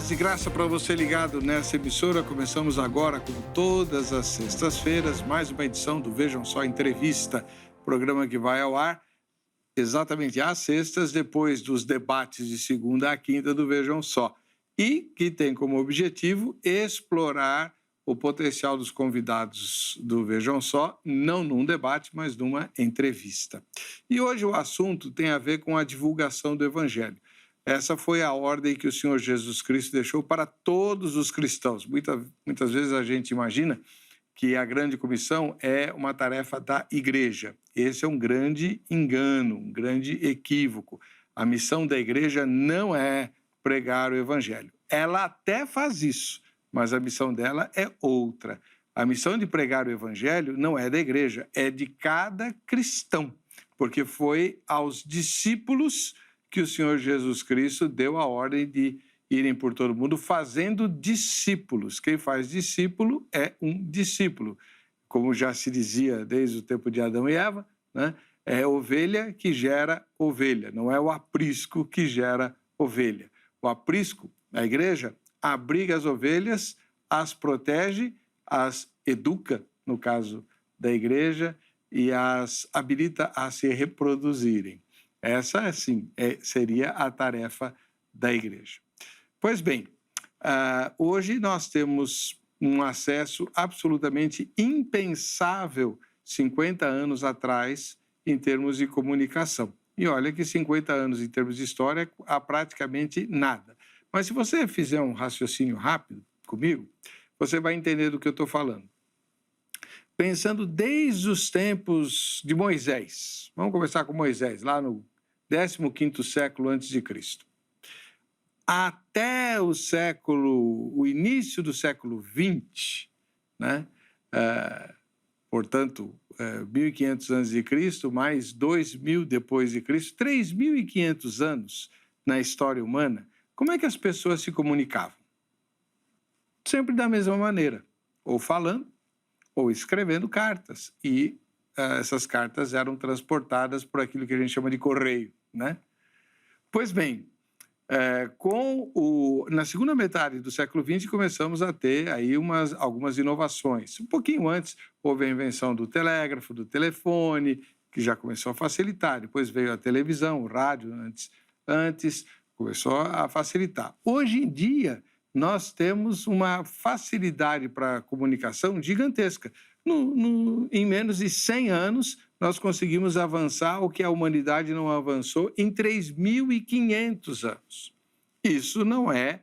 Paz e graça para você ligado nessa emissora. Começamos agora, como todas as sextas-feiras, mais uma edição do Vejam Só Entrevista, programa que vai ao ar exatamente às sextas, depois dos debates de segunda a quinta do Vejam Só, e que tem como objetivo explorar o potencial dos convidados do Vejam Só, não num debate, mas numa entrevista. E hoje o assunto tem a ver com a divulgação do Evangelho. Essa foi a ordem que o Senhor Jesus Cristo deixou para todos os cristãos. Muitas vezes a gente imagina que a grande comissão é uma tarefa da igreja. Esse é um grande engano, um grande equívoco. A missão da igreja não é pregar o Evangelho. Ela até faz isso, mas a missão dela é outra. A missão de pregar o Evangelho não é da igreja, é de cada cristão, porque foi aos discípulos que o Senhor Jesus Cristo deu a ordem de irem por todo mundo fazendo discípulos. Quem faz discípulo é um discípulo. Como já se dizia desde o tempo de Adão e Eva, né? É ovelha que gera ovelha, não é o aprisco que gera ovelha. O aprisco, a igreja, abriga as ovelhas, as protege, as educa, no caso da igreja, e as habilita a se reproduzirem. Essa, sim, seria a tarefa da igreja. Pois bem, hoje nós temos um acesso absolutamente impensável 50 anos atrás em termos de comunicação. E olha que 50 anos em termos de história há praticamente nada. Mas se você fizer um raciocínio rápido comigo, você vai entender do que eu estou falando. Pensando desde os tempos de Moisés, vamos começar com Moisés, lá no 15º século antes de Cristo, até o início do século XX, né? Portanto, 1.500 antes de Cristo, mais 2.000 depois de Cristo, 3.500 anos na história humana, como é que as pessoas se comunicavam? Sempre da mesma maneira, ou falando, ou escrevendo cartas, e essas cartas eram transportadas por aquilo que a gente chama de correio, né? Pois bem, na segunda metade do século XX começamos a ter aí algumas inovações. Um pouquinho antes houve a invenção do telégrafo, do telefone, que já começou a facilitar. Depois veio a televisão, o rádio antes começou a facilitar. Hoje em dia nós temos uma facilidade para a comunicação gigantesca. Em menos de 100 anos, nós conseguimos avançar o que a humanidade não avançou em 3.500 anos. Isso não é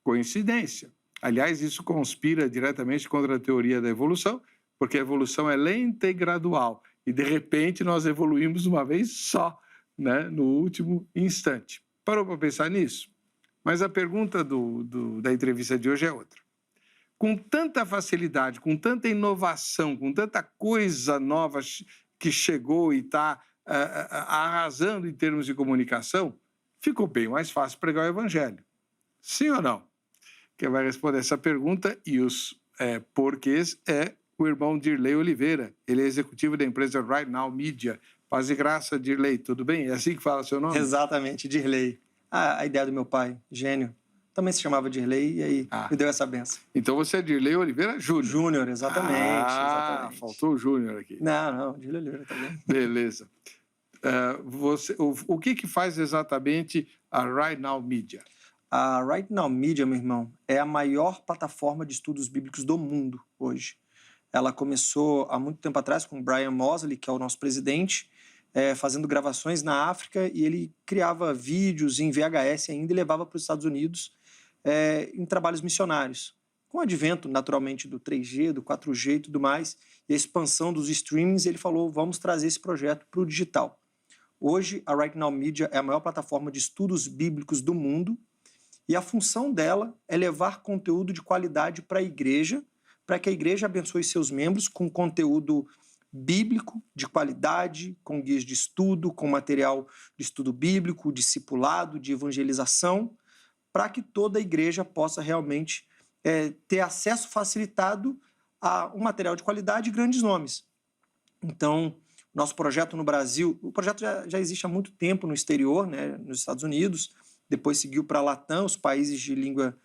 coincidência. Aliás, isso conspira diretamente contra a teoria da evolução, porque a evolução é lenta e gradual. E, de repente, nós evoluímos uma vez só, né, no último instante. Parou para pensar nisso? Mas a pergunta da entrevista de hoje é outra. Com tanta facilidade, com tanta inovação, com tanta coisa nova que chegou e está arrasando em termos de comunicação, ficou bem mais fácil pregar o Evangelho. Sim ou não? Quem vai responder essa pergunta e os porquês é o irmão Dirley Oliveira. Ele é executivo da empresa Right Now Media. Paz e graça, Dirley, tudo bem? É assim que fala seu nome? Exatamente, Dirley. A ideia do meu pai, gênio, também se chamava Dirley e aí me deu essa benção. Então você é Dirley Oliveira Júnior. Júnior, exatamente, exatamente. Faltou o Júnior aqui. Não, Dirley Oliveira também. Beleza. O que faz exatamente a Right Now Media? A Right Now Media, meu irmão, é a maior plataforma de estudos bíblicos do mundo hoje. Ela começou há muito tempo atrás com o Brian Mosley, que é o nosso presidente, fazendo gravações na África, e ele criava vídeos em VHS ainda e levava para os Estados Unidos em trabalhos missionários. Com o advento, naturalmente, do 3G, do 4G e tudo mais, e a expansão dos streamings, ele falou, vamos trazer esse projeto para o digital. Hoje, a Right Now Media é a maior plataforma de estudos bíblicos do mundo, e a função dela é levar conteúdo de qualidade para a igreja, para que a igreja abençoe seus membros com conteúdo bíblico de qualidade, com guias de estudo, com material de estudo bíblico, discipulado, de evangelização, para que toda a igreja possa realmente ter acesso facilitado a um material de qualidade e grandes nomes. Então, nosso projeto no Brasil, o projeto já existe há muito tempo no exterior, né, nos Estados Unidos, depois seguiu para a Latam, os países de língua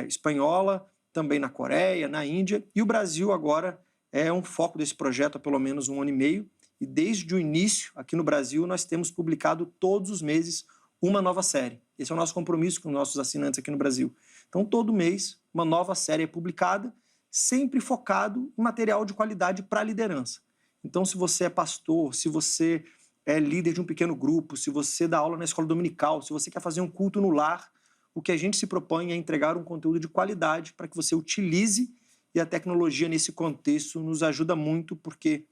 espanhola, também na Coreia, na Índia, e o Brasil agora é um foco desse projeto há pelo menos 1 ano e meio, e desde o início, aqui no Brasil, nós temos publicado todos os meses uma nova série. Esse é o nosso compromisso com os nossos assinantes aqui no Brasil. Então, todo mês, uma nova série é publicada, sempre focado em material de qualidade para a liderança. Então, se você é pastor, se você é líder de um pequeno grupo, se você dá aula na escola dominical, se você quer fazer um culto no lar, o que a gente se propõe é entregar um conteúdo de qualidade para que você utilize, e a tecnologia nesse contexto nos ajuda muito, porque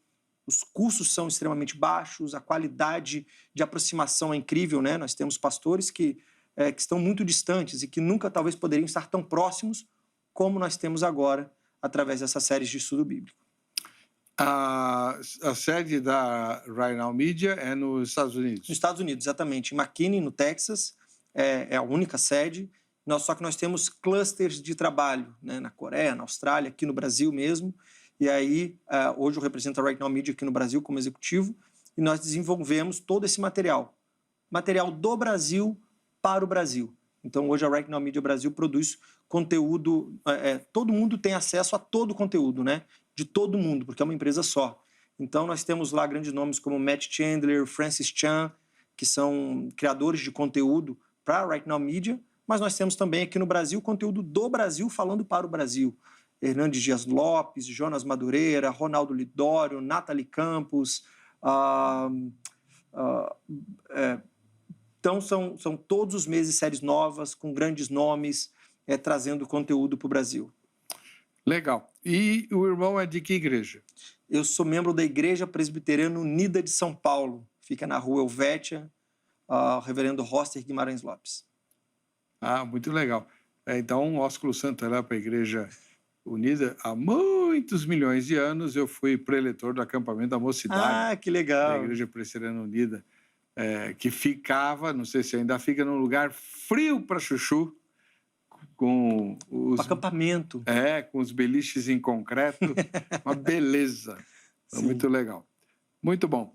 os custos são extremamente baixos, a qualidade de aproximação é incrível, né? Nós temos pastores que estão muito distantes e que nunca talvez poderiam estar tão próximos como nós temos agora através dessas séries de estudo bíblico. A sede da Right Now Media é nos Estados Unidos? Nos Estados Unidos, exatamente. Em McKinney, no Texas, é a única sede. Só que nós temos clusters de trabalho, né? Na Coreia, na Austrália, aqui no Brasil mesmo. E aí, hoje eu represento a Right Now Media aqui no Brasil como executivo, e nós desenvolvemos todo esse material do Brasil para o Brasil. Então, hoje a Right Now Media Brasil produz conteúdo, todo mundo tem acesso a todo o conteúdo, né? De todo mundo, porque é uma empresa só. Então, nós temos lá grandes nomes como Matt Chandler, Francis Chan, que são criadores de conteúdo para a Right Now Media, mas nós temos também aqui no Brasil conteúdo do Brasil falando para o Brasil. Hernandes Dias Lopes, Jonas Madureira, Ronaldo Lidório, Nathalie Campos. Então, são todos os meses séries novas, com grandes nomes, trazendo conteúdo para o Brasil. Legal. E o irmão é de que igreja? Eu sou membro da Igreja Presbiteriana Unida de São Paulo. Fica na rua Helvétia, reverendo Roster Guimarães Lopes. Muito legal. Então, um ósculo santo é lá para a Igreja Unida. Há muitos milhões de anos eu fui preletor do acampamento da Mocidade. Que legal. Da Igreja Presbiteriana Unida, que ficava, não sei se ainda fica, num lugar frio para chuchu, com os... acampamento. Com os beliches em concreto. Uma beleza. Muito legal. Muito bom.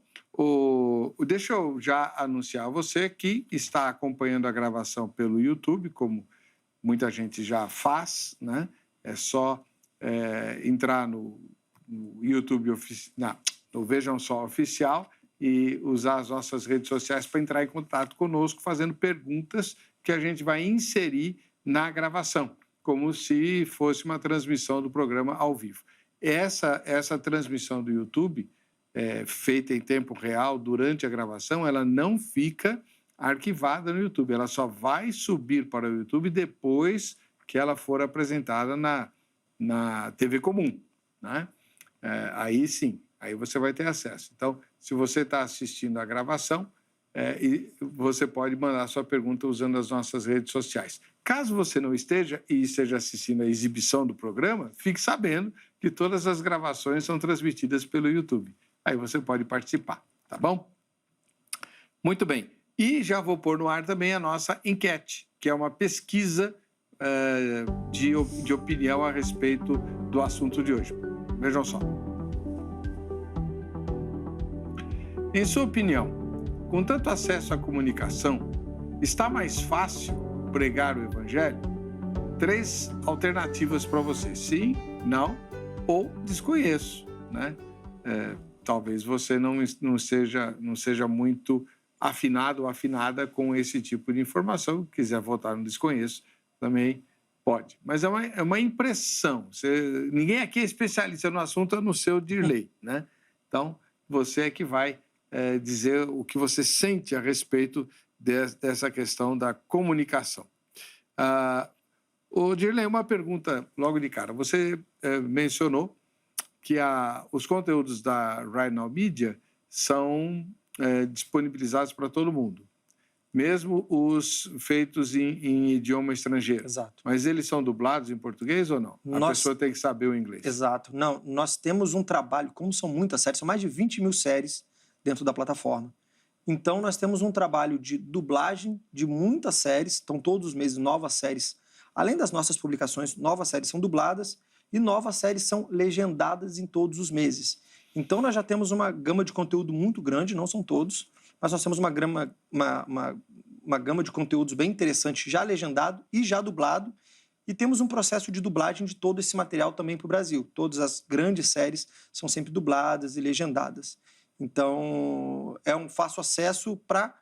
Deixa eu já anunciar a você que está acompanhando a gravação pelo YouTube, como muita gente já faz, né? É só entrar no YouTube, no Vejam Só Oficial, e usar as nossas redes sociais para entrar em contato conosco, fazendo perguntas que a gente vai inserir na gravação, como se fosse uma transmissão do programa ao vivo. Essa transmissão do YouTube, feita em tempo real durante a gravação, ela não fica arquivada no YouTube, ela só vai subir para o YouTube depois que ela for apresentada na TV comum, né? Aí sim, aí você vai ter acesso. Então, se você está assistindo a gravação, você pode mandar sua pergunta usando as nossas redes sociais. Caso você não esteja e esteja assistindo a exibição do programa, fique sabendo que todas as gravações são transmitidas pelo YouTube. Aí você pode participar, tá bom? Muito bem. E já vou pôr no ar também a nossa enquete, que é uma pesquisa de opinião a respeito do assunto de hoje. Vejam só. Em sua opinião, com tanto acesso à comunicação, está mais fácil pregar o Evangelho? 3 alternativas para você: sim, não ou desconheço, né? Talvez você não seja muito afinado ou afinada com esse tipo de informação. Quiser votar no desconheço, também pode. Mas é uma impressão. Ninguém aqui é especialista no assunto, a não ser o Dirley, né? Então, você é que vai dizer o que você sente a respeito dessa questão da comunicação. Dirley, uma pergunta logo de cara. Você mencionou que os conteúdos da Right Now Media são disponibilizados para todo mundo, mesmo os feitos em idioma estrangeiro. Exato. Mas eles são dublados em português ou não? A pessoa tem que saber o inglês. Exato. Não, nós temos um trabalho, como são muitas séries, são mais de 20 mil séries dentro da plataforma. Então, nós temos um trabalho de dublagem de muitas séries, então todos os meses novas séries, além das nossas publicações, novas séries são dubladas e novas séries são legendadas em todos os meses. Então, nós já temos uma gama de conteúdo muito grande, não são todos, mas nós temos uma gama de conteúdos bem interessante, já legendado e já dublado, E temos um processo de dublagem de todo esse material também para o Brasil. Todas as grandes séries são sempre dubladas e legendadas. Então, é um fácil acesso para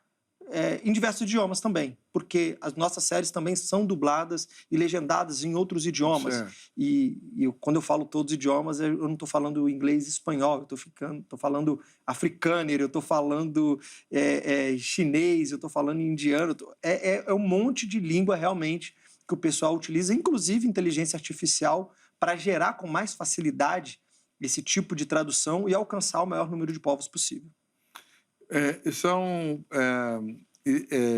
em diversos idiomas também, porque as nossas séries também são dubladas e legendadas em outros idiomas. Certo. Quando eu falo todos os idiomas, eu não estou falando inglês e espanhol, eu estou falando africâner, eu estou falando chinês, eu estou falando indiano. É um monte de língua realmente que o pessoal utiliza, inclusive inteligência artificial, para gerar com mais facilidade esse tipo de tradução e alcançar o maior número de povos possível. São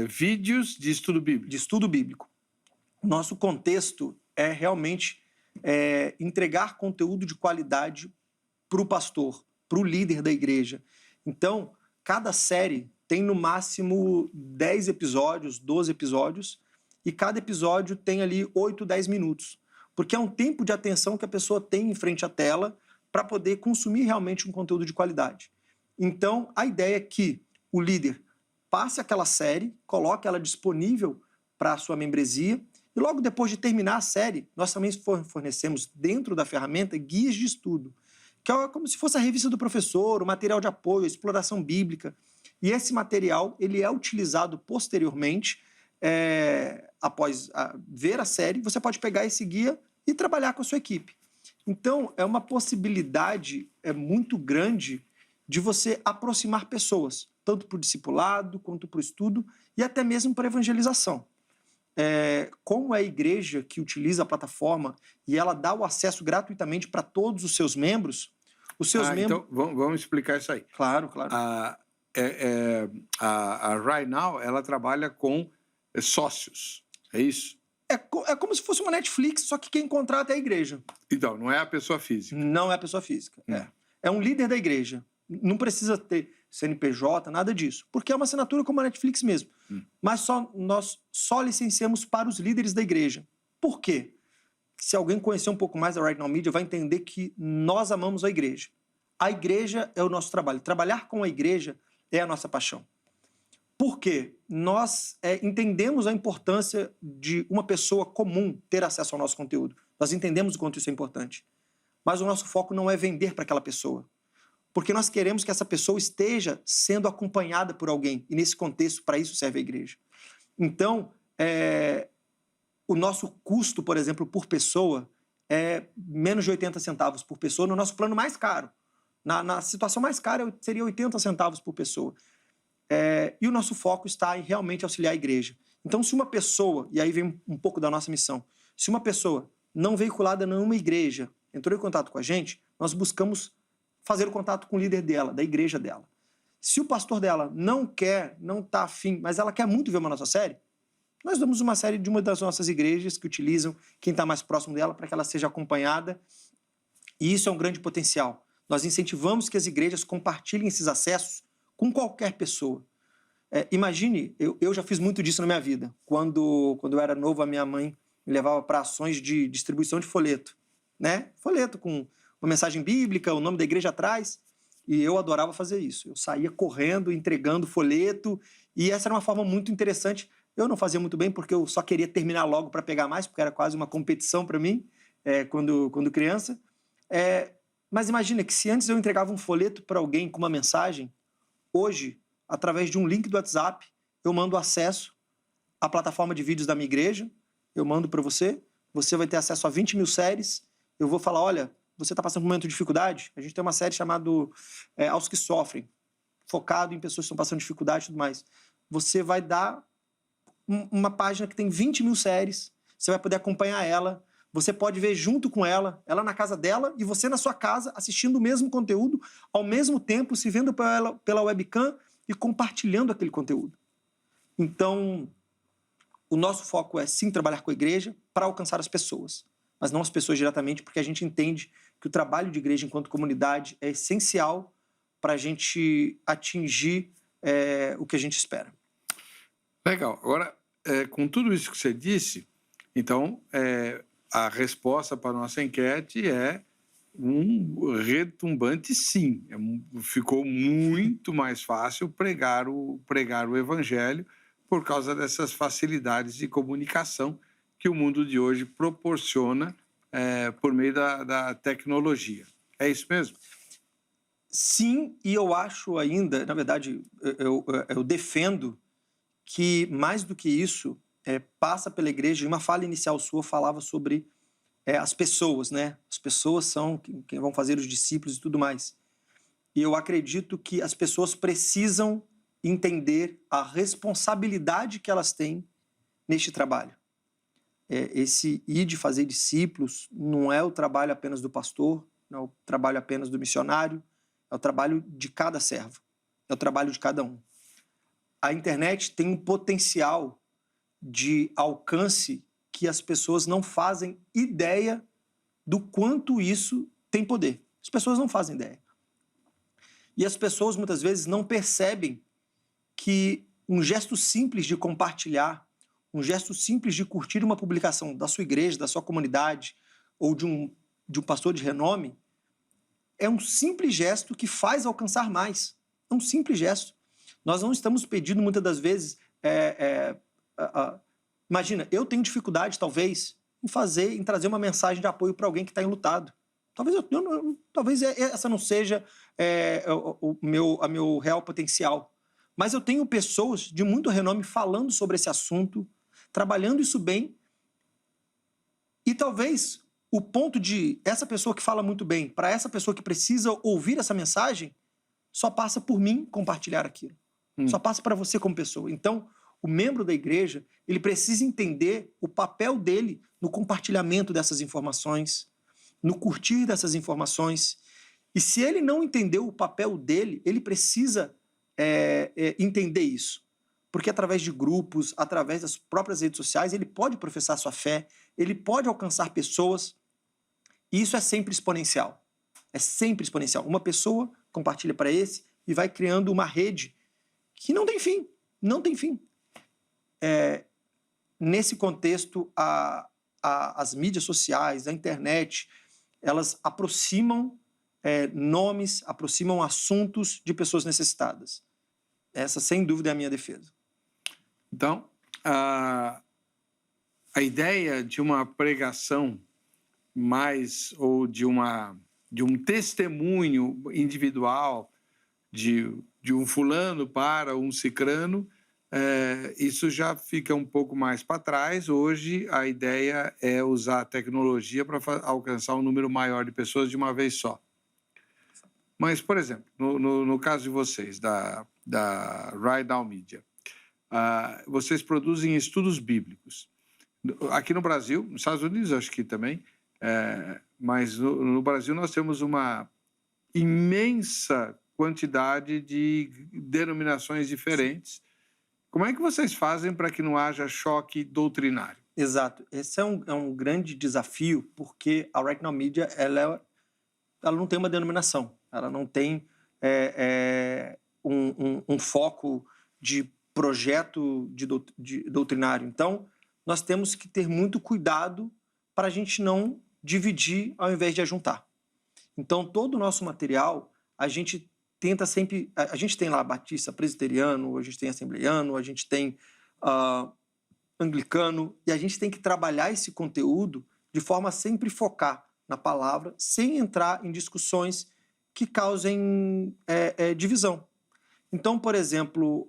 vídeos de estudo bíblico. De estudo bíblico. Nosso contexto é realmente entregar conteúdo de qualidade para o pastor, para o líder da igreja. Então, cada série tem no máximo 10 episódios, 12 episódios, e cada episódio tem ali 8, 10 minutos. Porque é um tempo de atenção que a pessoa tem em frente à tela para poder consumir realmente um conteúdo de qualidade. Então, a ideia é que o líder passe aquela série, coloque ela disponível para a sua membresia, e logo depois de terminar a série, nós também fornecemos dentro da ferramenta guias de estudo, que é como se fosse a revista do professor, o material de apoio, a exploração bíblica. E esse material ele é utilizado posteriormente, após ver a série, você pode pegar esse guia e trabalhar com a sua equipe. Então, é uma possibilidade muito grande de você aproximar pessoas, tanto para o discipulado, quanto para o estudo e até mesmo para a evangelização. Como é a igreja que utiliza a plataforma e ela dá o acesso gratuitamente para todos os seus membros, Então, vamos explicar isso aí. Claro. A Right Now, ela trabalha com sócios, é isso? É como se fosse uma Netflix, só que quem contrata é a igreja. Então, não é a pessoa física. Não é a pessoa física. É um líder da igreja. Não precisa ter CNPJ, nada disso. Porque é uma assinatura como a Netflix mesmo. Mas nós só licenciamos para os líderes da igreja. Por quê? Se alguém conhecer um pouco mais da Right Now Media, vai entender que nós amamos a igreja. A igreja é o nosso trabalho. Trabalhar com a igreja é a nossa paixão. Por quê? Nós entendemos a importância de uma pessoa comum ter acesso ao nosso conteúdo. Nós entendemos o quanto isso é importante. Mas o nosso foco não é vender para aquela pessoa. Porque nós queremos que essa pessoa esteja sendo acompanhada por alguém. E nesse contexto, para isso serve a igreja. Então, o nosso custo, por exemplo, por pessoa é menos de 80 centavos por pessoa no nosso plano mais caro. Na situação mais cara, seria 80 centavos por pessoa. E o nosso foco está em realmente auxiliar a igreja. Então, se uma pessoa, e aí vem um pouco da nossa missão, se uma pessoa não veiculada numa igreja entrou em contato com a gente, nós buscamos fazer o contato com o líder dela, da igreja dela. Se o pastor dela não está afim, mas ela quer muito ver uma nossa série, nós damos uma série de uma das nossas igrejas que utilizam quem está mais próximo dela para que ela seja acompanhada. E isso é um grande potencial. Nós incentivamos que as igrejas compartilhem esses acessos com qualquer pessoa. Imagine, eu já fiz muito disso na minha vida. Quando eu era novo, a minha mãe me levava para ações de distribuição de folheto. Né? Folheto com uma mensagem bíblica, o nome da igreja atrás. E eu adorava fazer isso. Eu saía correndo, entregando folheto. E essa era uma forma muito interessante. Eu não fazia muito bem porque eu só queria terminar logo para pegar mais, porque era quase uma competição para mim, quando criança. Mas imagina que se antes eu entregava um folheto para alguém com uma mensagem, hoje, através de um link do WhatsApp, eu mando acesso à plataforma de vídeos da minha igreja, eu mando para você, você vai ter acesso a 20 mil séries, eu vou falar, olha, você está passando por um momento de dificuldade? A gente tem uma série chamada Aos que Sofrem, focado em pessoas que estão passando dificuldade e tudo mais. Você vai dar uma página que tem 20 mil séries, você vai poder acompanhar ela, você pode ver junto com ela na casa dela e você na sua casa assistindo o mesmo conteúdo, ao mesmo tempo se vendo pela webcam e compartilhando aquele conteúdo. Então, o nosso foco é sim trabalhar com a igreja para alcançar as pessoas, mas não as pessoas diretamente, porque a gente entende que o trabalho de igreja enquanto comunidade é essencial para a gente atingir o que a gente espera. Legal. Agora, com tudo isso que você disse, então, a resposta para a nossa enquete é um retumbante sim. Ficou muito mais fácil pregar o evangelho por causa dessas facilidades de comunicação que o mundo de hoje proporciona por meio da tecnologia. É isso mesmo? Sim, e eu acho ainda, na verdade, eu defendo que, mais do que isso, passa pela igreja. Em uma fala inicial sua, falava sobre as pessoas, né? As pessoas são quem vão fazer os discípulos e tudo mais. E eu acredito que as pessoas precisam entender a responsabilidade que elas têm neste trabalho. Esse ir de fazer discípulos não é o trabalho apenas do pastor, não é o trabalho apenas do missionário, é o trabalho de cada servo, é o trabalho de cada um. A internet tem um potencial de alcance que as pessoas não fazem ideia do quanto isso tem poder. As pessoas não fazem ideia. E as pessoas muitas vezes não percebem que um gesto simples de compartilhar, um gesto simples de curtir uma publicação da sua igreja, da sua comunidade, ou de um pastor de renome, é um simples gesto que faz alcançar mais. É um simples gesto. Nós não estamos pedindo, muitas das vezes... Imagina, eu tenho dificuldade, talvez, em trazer uma mensagem de apoio para alguém que está enlutado. Talvez essa não seja o meu real potencial. Mas eu tenho pessoas de muito renome falando sobre esse assunto, trabalhando isso bem, e talvez o ponto de essa pessoa que fala muito bem, para essa pessoa que precisa ouvir essa mensagem, só passa por mim compartilhar aquilo. Só passa para você como pessoa. Então, o membro da igreja, ele precisa entender o papel dele no compartilhamento dessas informações, no curtir dessas informações. E se ele não entendeu o papel dele, ele precisa entender isso. Porque através de grupos, através das próprias redes sociais, ele pode professar sua fé, ele pode alcançar pessoas, e isso é sempre exponencial. É sempre exponencial. Uma pessoa compartilha para esse e vai criando uma rede que não tem fim. Não tem fim. Nesse contexto, as mídias sociais, a internet, elas aproximam nomes, aproximam assuntos de pessoas necessitadas. Essa, sem dúvida, é a minha defesa. Então, a ideia de uma pregação ou de um testemunho individual de um fulano para um cicrano, isso já fica um pouco mais para trás. Hoje, a ideia é usar a tecnologia para alcançar um número maior de pessoas de uma vez só. Mas, por exemplo, no caso de vocês, da Ride Down Media, vocês produzem estudos bíblicos. Aqui no Brasil, nos Estados Unidos acho que também, mas no Brasil nós temos uma imensa quantidade de denominações diferentes. Como é que vocês fazem para que não haja choque doutrinário? Exato. Esse é um grande desafio, porque a Right Now Media ela não tem uma denominação, ela não tem um foco de projeto de doutrinário. Então, nós temos que ter muito cuidado para a gente não dividir ao invés de ajuntar. Então, todo o nosso material, a gente tenta sempre... A gente tem lá batista, presbiteriano, a gente tem assembleiano, a gente tem anglicano, e a gente tem que trabalhar esse conteúdo de forma a sempre focar na palavra, sem entrar em discussões que causem divisão. Então, por exemplo,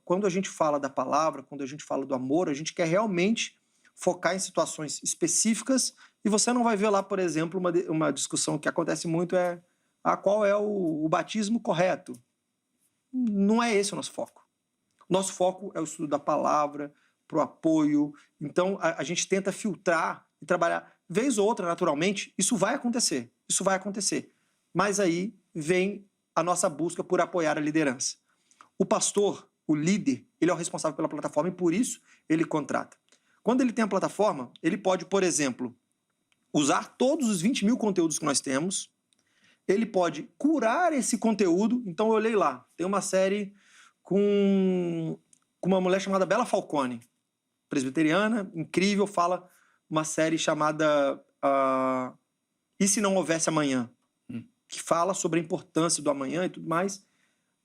quando a gente fala da palavra, quando a gente fala do amor, a gente quer realmente focar em situações específicas, e você não vai ver lá, por exemplo, uma discussão que acontece muito qual é o batismo correto. Não é esse o nosso foco. Nosso foco é o estudo da palavra, para o apoio. Então, a gente tenta filtrar e trabalhar. Vez ou outra, naturalmente, isso vai acontecer. Isso vai acontecer. Mas aí vem a nossa busca por apoiar a liderança. O pastor, o líder, ele é o responsável pela plataforma e, por isso, ele contrata. Quando ele tem a plataforma, ele pode, por exemplo, usar todos os 20 mil conteúdos que nós temos. Ele pode curar esse conteúdo. Então, eu olhei lá. Tem uma série com uma mulher chamada Bela Falcone, presbiteriana, incrível, fala uma série chamada E Se Não Houvesse Amanhã, que fala sobre a importância do amanhã e tudo mais.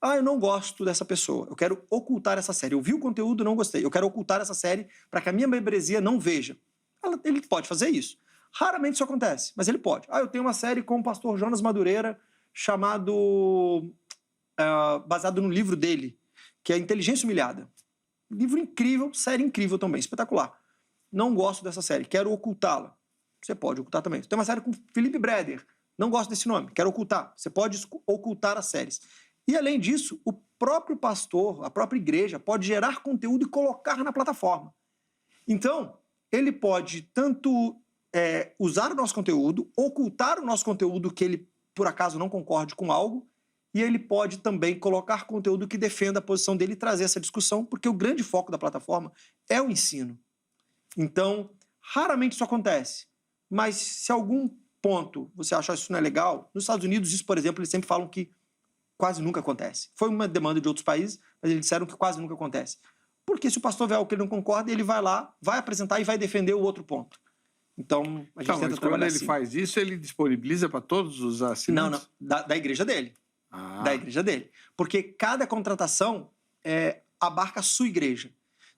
Eu não gosto dessa pessoa, eu quero ocultar essa série. Eu vi o conteúdo, não gostei. Eu quero ocultar essa série para que a minha membresia não veja. Ele pode fazer isso. Raramente isso acontece, mas ele pode. Eu tenho uma série com o pastor Jonas Madureira baseado no livro dele, que é Inteligência Humilhada. Livro incrível, série incrível também, espetacular. Não gosto dessa série, quero ocultá-la. Você pode ocultar também. Tem uma série com Felipe Breder, não gosto desse nome, quero ocultar. Você pode ocultar as séries. E, além disso, o próprio pastor, a própria igreja, pode gerar conteúdo e colocar na plataforma. Então, ele pode tanto usar o nosso conteúdo, ocultar o nosso conteúdo que ele, por acaso, não concorde com algo, e ele pode também colocar conteúdo que defenda a posição dele e trazer essa discussão, porque o grande foco da plataforma é o ensino. Então, raramente isso acontece. Mas se algum ponto você achar isso não é legal, nos Estados Unidos, isso, por exemplo, eles sempre falam que quase nunca acontece. Foi uma demanda de outros países, mas eles disseram que quase nunca acontece. Porque se o pastor vê algo que ele não concorda, ele vai lá, vai apresentar e vai defender o outro ponto. Então, a gente tenta trabalhar assim. Quando ele faz isso, ele disponibiliza para todos os assinantes? Não. Da igreja dele. Da igreja dele. Porque cada contratação abarca a sua igreja.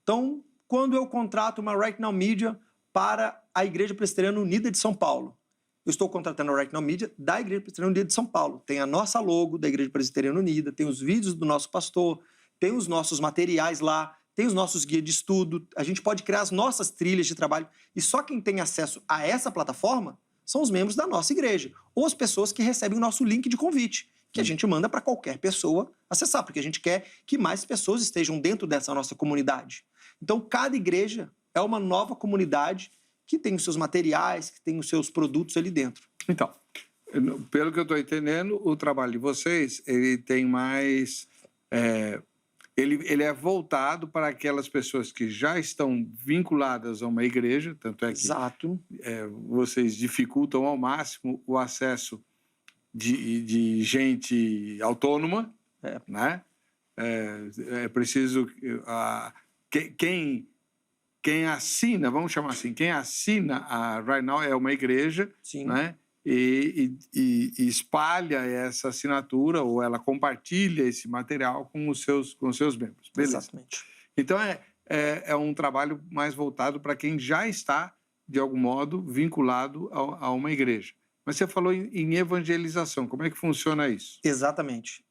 Então, quando eu contrato uma Right Now Media para a Igreja Presbiteriana Unida de São Paulo, eu estou contratando a Right Now Media da Igreja Presbiteriana Unida de São Paulo. Tem a nossa logo da Igreja Presbiteriana Unida, tem os vídeos do nosso pastor, tem os nossos materiais lá, tem os nossos guias de estudo, a gente pode criar as nossas trilhas de trabalho. E só quem tem acesso a essa plataforma são os membros da nossa igreja, ou as pessoas que recebem o nosso link de convite, que a gente manda para qualquer pessoa acessar, porque a gente quer que mais pessoas estejam dentro dessa nossa comunidade. Então, cada igreja é uma nova comunidade que tem os seus materiais, que tem os seus produtos ali dentro. Então, pelo que eu estou entendendo, o trabalho de vocês, ele tem mais... Ele é voltado para aquelas pessoas que já estão vinculadas a uma igreja, tanto é que Exato. Vocês dificultam ao máximo o acesso de gente autônoma, né? É preciso... Quem assina, vamos chamar assim, quem assina a Right Now é uma igreja, Sim. Né? E espalha essa assinatura ou ela compartilha esse material com os seus membros. Beleza. Exatamente. Então, é um trabalho mais voltado para quem já está, de algum modo, vinculado a uma igreja. Mas você falou em evangelização. Como é que funciona isso? Exatamente.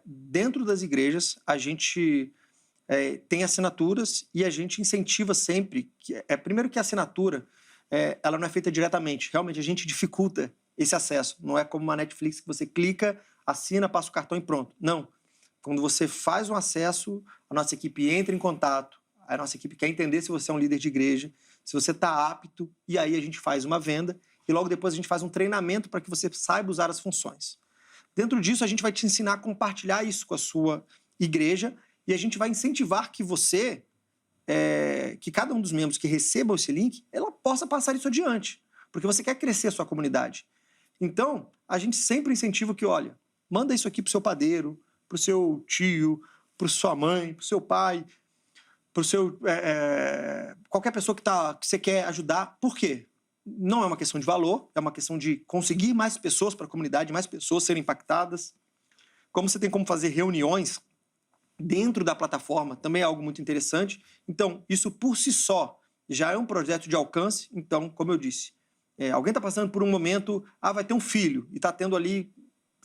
Dentro das igrejas, a gente tem assinaturas e a gente incentiva sempre. Primeiro que a assinatura ela não é feita diretamente. Realmente, a gente dificulta esse acesso. Não é como uma Netflix que você clica, assina, passa o cartão e pronto. Não. Quando você faz um acesso, a nossa equipe entra em contato, a nossa equipe quer entender se você é um líder de igreja, se você está apto, e aí a gente faz uma venda e logo depois a gente faz um treinamento para que você saiba usar as funções. Dentro disso, a gente vai te ensinar a compartilhar isso com a sua igreja e a gente vai incentivar que você... que cada um dos membros que recebam esse link, ela possa passar isso adiante, porque você quer crescer a sua comunidade. Então, a gente sempre incentiva que, olha, manda isso aqui para o seu padeiro, para o seu tio, para sua mãe, para o seu pai, para o seu... qualquer pessoa que você quer ajudar. Por quê? Não é uma questão de valor, é uma questão de conseguir mais pessoas para a comunidade, mais pessoas serem impactadas. Como você tem como fazer reuniões dentro da plataforma, também é algo muito interessante. Então, isso por si só já é um projeto de alcance. Então, como eu disse, alguém está passando por um momento, vai ter um filho e está tendo ali,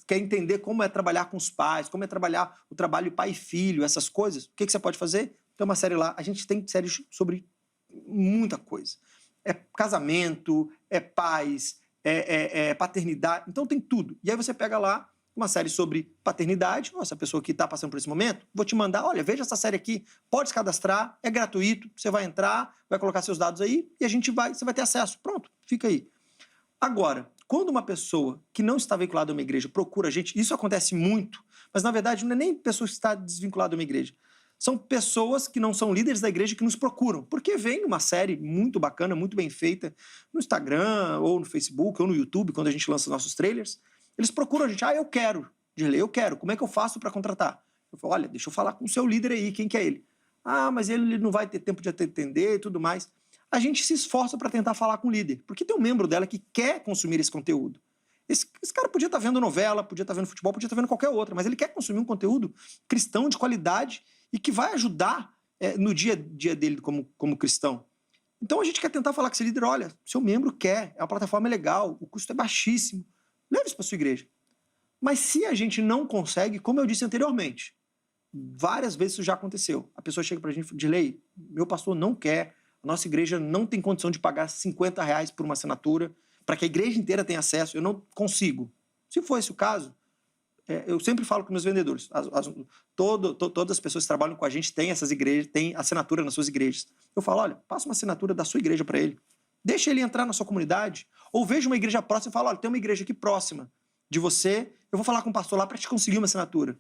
quer entender como é trabalhar com os pais, como é trabalhar o trabalho pai e filho, essas coisas. O que você pode fazer? Tem uma série lá, a gente tem séries sobre muita coisa. Casamento, pais, paternidade, então tem tudo. E aí você pega lá uma série sobre paternidade, nossa, a pessoa que está passando por esse momento, vou te mandar, olha, veja essa série aqui, pode se cadastrar, é gratuito, você vai entrar, vai colocar seus dados aí e você vai ter acesso, pronto, fica aí. Agora, quando uma pessoa que não está vinculada a uma igreja procura a gente, isso acontece muito, mas na verdade não é nem pessoa que está desvinculada a uma igreja, são pessoas que não são líderes da igreja que nos procuram, porque vem uma série muito bacana, muito bem feita no Instagram, ou no Facebook, ou no YouTube, quando a gente lança nossos trailers. Eles procuram a gente, eu quero, Dirley, eu quero, como é que eu faço para contratar? Eu falo, olha, deixa eu falar com o seu líder aí, quem que é ele? Mas ele não vai ter tempo de atender e tudo mais. A gente se esforça para tentar falar com o líder, porque tem um membro dela que quer consumir esse conteúdo. Esse cara podia estar vendo novela, podia estar vendo futebol, podia estar vendo qualquer outra, mas ele quer consumir um conteúdo cristão de qualidade e que vai ajudar no dia a dia dele como cristão. Então a gente quer tentar falar com esse líder, olha, seu membro quer, é uma plataforma legal, o custo é baixíssimo, leve isso para sua igreja. Mas se a gente não consegue, como eu disse anteriormente, várias vezes isso já aconteceu. A pessoa chega para a gente e fala, Dirley, meu pastor não quer, a nossa igreja não tem condição de pagar R$50 por uma assinatura para que a igreja inteira tenha acesso, eu não consigo. Se for esse o caso, eu sempre falo com meus vendedores, todas as pessoas que trabalham com a gente têm essas igrejas, têm assinatura nas suas igrejas. Eu falo, olha, passa uma assinatura da sua igreja para ele, deixa ele entrar na sua comunidade, ou veja uma igreja próxima e fala, olha, tem uma igreja aqui próxima de você, eu vou falar com o pastor lá para te conseguir uma assinatura.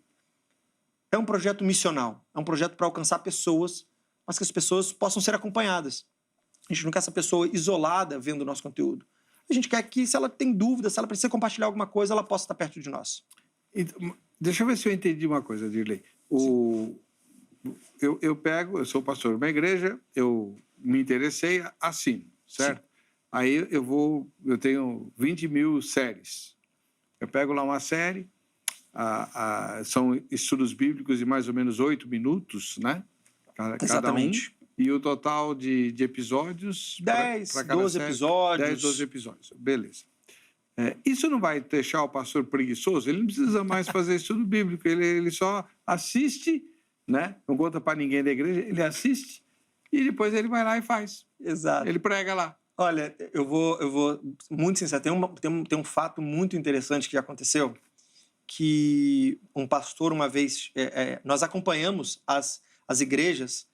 É um projeto missional, é um projeto para alcançar pessoas, mas que as pessoas possam ser acompanhadas. A gente não quer essa pessoa isolada vendo o nosso conteúdo. A gente quer que, se ela tem dúvida, se ela precisa compartilhar alguma coisa, ela possa estar perto de nós. Então, deixa eu ver se eu entendi uma coisa, Dirley. Eu sou pastor de uma igreja, eu me interessei, assino, certo? Sim. Aí eu tenho 20 mil séries. Eu pego lá uma série, são estudos bíblicos de mais ou menos 8 minutos, né? Exatamente. Cada um. E o total de episódios? 10, 12 episódios. 10, 12 episódios, beleza. Isso não vai deixar o pastor preguiçoso? Ele não precisa mais fazer estudo bíblico, ele só assiste, né? Não conta para ninguém da igreja, ele assiste e depois ele vai lá e faz. Exato. Ele prega lá. Olha, eu vou muito sincero, tem um fato muito interessante que já aconteceu, que um pastor uma vez, nós acompanhamos as igrejas,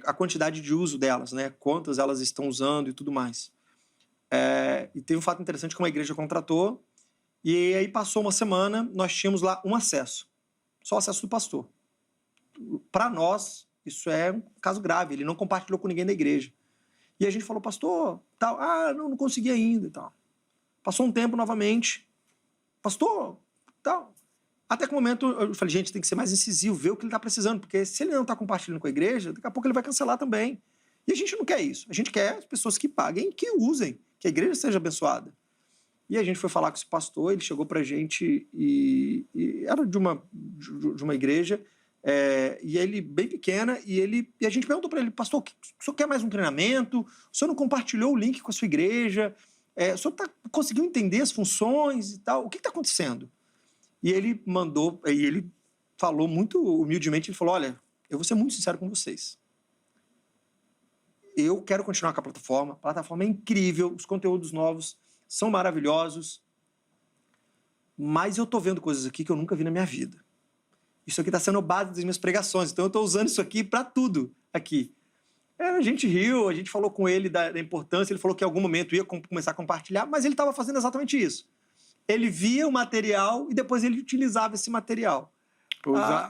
a quantidade de uso delas, né? Quantas elas estão usando e tudo mais. E tem um fato interessante que uma igreja contratou, e aí passou uma semana, nós tínhamos lá um acesso, só o acesso do pastor. Para nós, isso é um caso grave, ele não compartilhou com ninguém da igreja. E a gente falou, pastor, tal, não consegui ainda e tal. Passou um tempo novamente, pastor, tal. Até que o momento eu falei, gente, tem que ser mais incisivo, ver o que ele está precisando, porque se ele não está compartilhando com a igreja, daqui a pouco ele vai cancelar também. E a gente não quer isso, a gente quer as pessoas que paguem, que usem, que a igreja seja abençoada. E a gente foi falar com esse pastor, ele chegou pra gente e era de uma igreja, e ele bem pequena, e a gente perguntou para ele, pastor, o senhor quer mais um treinamento? O senhor não compartilhou o link com a sua igreja? O senhor conseguiu entender as funções e tal? O que está acontecendo? E ele ele falou muito humildemente, ele falou, olha, eu vou ser muito sincero com vocês. Eu quero continuar com a plataforma é incrível, os conteúdos novos são maravilhosos, mas eu estou vendo coisas aqui que eu nunca vi na minha vida. Isso aqui está sendo a base das minhas pregações, então eu estou usando isso aqui para tudo aqui. A gente riu, a gente falou com ele da importância, ele falou que em algum momento ia começar a compartilhar, mas ele estava fazendo exatamente isso. Ele via o material e depois ele utilizava esse material.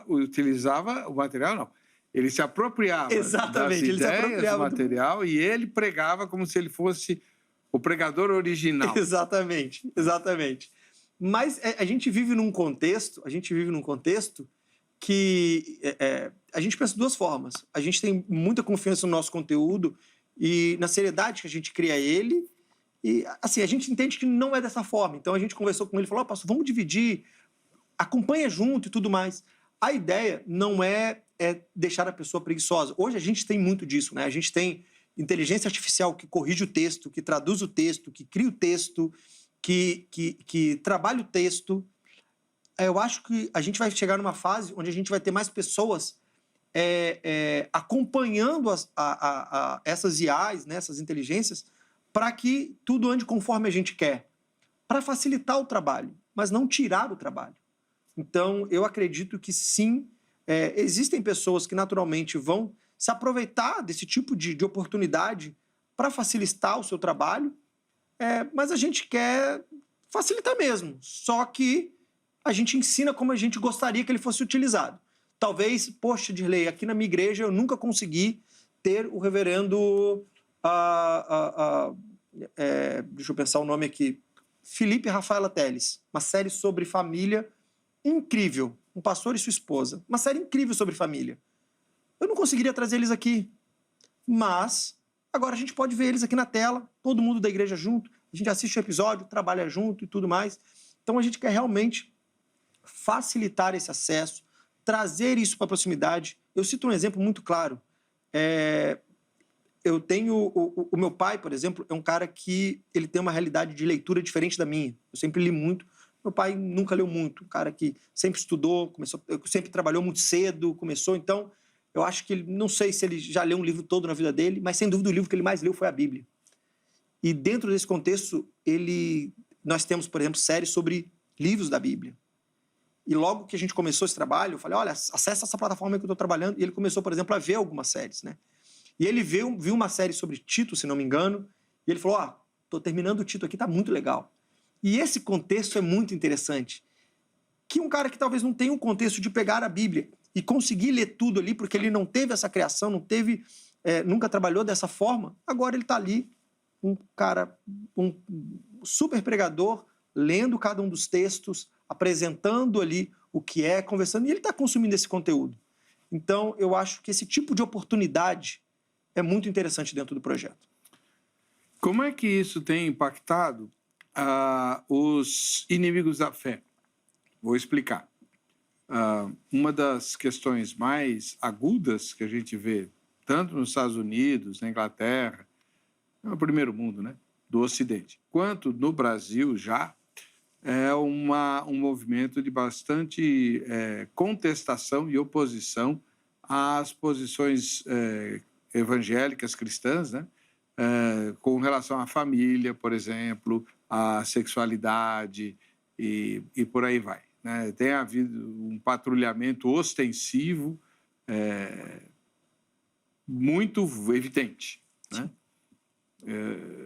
Utilizava o material, não. Ele se apropriava das ideias do material e ele pregava como se ele fosse o pregador original. Exatamente. Mas a gente vive num contexto que a gente pensa de duas formas. A gente tem muita confiança no nosso conteúdo e na seriedade que a gente cria ele. E, assim, a gente entende que não é dessa forma. Então, a gente conversou com ele e falou, pastor, vamos dividir, acompanha junto e tudo mais. A ideia não é deixar a pessoa preguiçosa. Hoje a gente tem muito disso, né? A gente tem inteligência artificial que corrige o texto, que traduz o texto, que cria o texto, que trabalha o texto. Eu acho que a gente vai chegar numa fase onde a gente vai ter mais pessoas acompanhando essas IAs, né, essas inteligências, para que tudo ande conforme a gente quer, para facilitar o trabalho, mas não tirar o trabalho. Então, eu acredito que sim, existem pessoas que naturalmente vão se aproveitar desse tipo de oportunidade para facilitar o seu trabalho, mas a gente quer facilitar mesmo, só que a gente ensina como a gente gostaria que ele fosse utilizado. Talvez, poxa, Dirley, aqui na minha igreja eu nunca consegui ter o reverendo... deixa eu pensar o nome aqui, Felipe Rafaela Teles, uma série sobre família incrível, um pastor e sua esposa, uma série incrível sobre família. Eu não conseguiria trazer eles aqui, mas agora a gente pode ver eles aqui na tela, todo mundo da igreja junto, a gente assiste o episódio, trabalha junto e tudo mais. Então a gente quer realmente facilitar esse acesso, trazer isso para a proximidade. Eu cito um exemplo muito claro, eu tenho... O meu pai, por exemplo, é um cara que ele tem uma realidade de leitura diferente da minha. Eu sempre li muito. Meu pai nunca leu muito. Um cara que sempre estudou, sempre trabalhou muito cedo, começou. Então, eu acho que ele... Não sei se ele já leu um livro todo na vida dele, mas, sem dúvida, o livro que ele mais leu foi a Bíblia. E, dentro desse contexto, nós temos, por exemplo, séries sobre livros da Bíblia. E logo que a gente começou esse trabalho, eu falei, olha, acessa essa plataforma que eu estou trabalhando. E ele começou, por exemplo, a ver algumas séries, né? E ele viu uma série sobre Tito, se não me engano, e ele falou, estou terminando o Tito aqui, está muito legal. E esse contexto é muito interessante. Que um cara que talvez não tenha um contexto de pegar a Bíblia e conseguir ler tudo ali, porque ele não teve essa criação, nunca trabalhou dessa forma, agora ele está ali, um cara, um super pregador, lendo cada um dos textos, apresentando ali o que é, conversando, e ele está consumindo esse conteúdo. Então, eu acho que esse tipo de oportunidade é muito interessante dentro do projeto. Como é que isso tem impactado os inimigos da fé? Vou explicar. Uma das questões mais agudas que a gente vê, tanto nos Estados Unidos, na Inglaterra, no primeiro mundo, né, do Ocidente, quanto no Brasil já, é um movimento de bastante contestação e oposição às posições evangélicas cristãs, né? Com relação à família, por exemplo, à sexualidade e por aí vai, né? Tem havido um patrulhamento ostensivo muito evidente, né?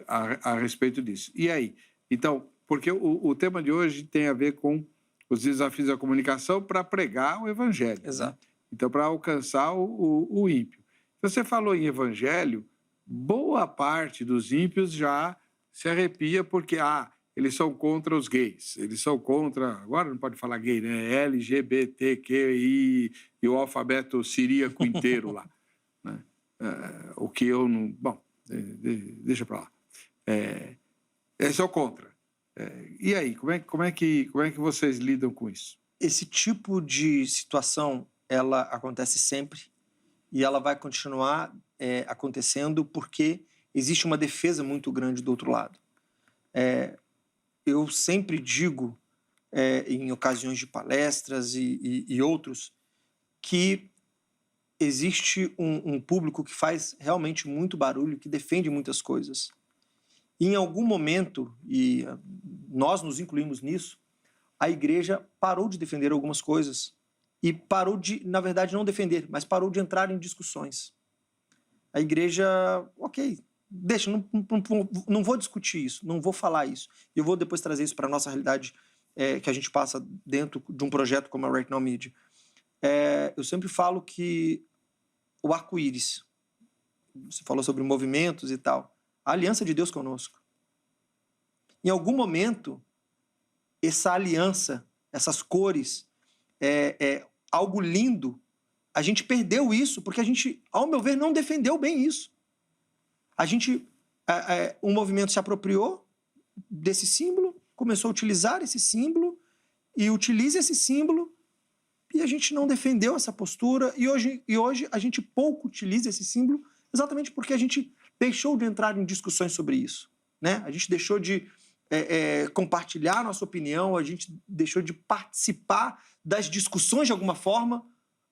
A respeito disso. E aí? Então, porque o tema de hoje tem a ver com os desafios da comunicação para pregar o evangelho. Exato. Né? Então, para alcançar o ímpio. Você falou em evangelho, boa parte dos ímpios já se arrepia porque eles são contra os gays, eles são contra, agora não pode falar gay, né? LGBTQI e o alfabeto siríaco inteiro lá. Né? O que eu não... Bom, deixa para lá. Eles são contra. E aí, como é que vocês lidam com isso? Esse tipo de situação, ela acontece sempre e ela vai continuar acontecendo porque existe uma defesa muito grande do outro lado. Eu sempre digo, em ocasiões de palestras e outros, que existe um público que faz realmente muito barulho, que defende muitas coisas. E, em algum momento, e nós nos incluímos nisso, a igreja parou de defender algumas coisas e parou de, na verdade, não defender, mas parou de entrar em discussões. A igreja, ok, deixa, não vou discutir isso, não vou falar isso. Eu vou depois trazer isso para a nossa realidade que a gente passa dentro de um projeto como a Right Now Media. Eu sempre falo que o arco-íris, você falou sobre movimentos e tal, a aliança de Deus conosco. Em algum momento, essa aliança, essas cores, algo lindo, a gente perdeu isso, porque a gente, ao meu ver, não defendeu bem isso. Um movimento se apropriou desse símbolo, começou a utilizar esse símbolo, e utiliza esse símbolo, e a gente não defendeu essa postura, e hoje a gente pouco utiliza esse símbolo, exatamente porque a gente deixou de entrar em discussões sobre isso, né? A gente deixou de compartilhar nossa opinião, a gente deixou de participar das discussões de alguma forma,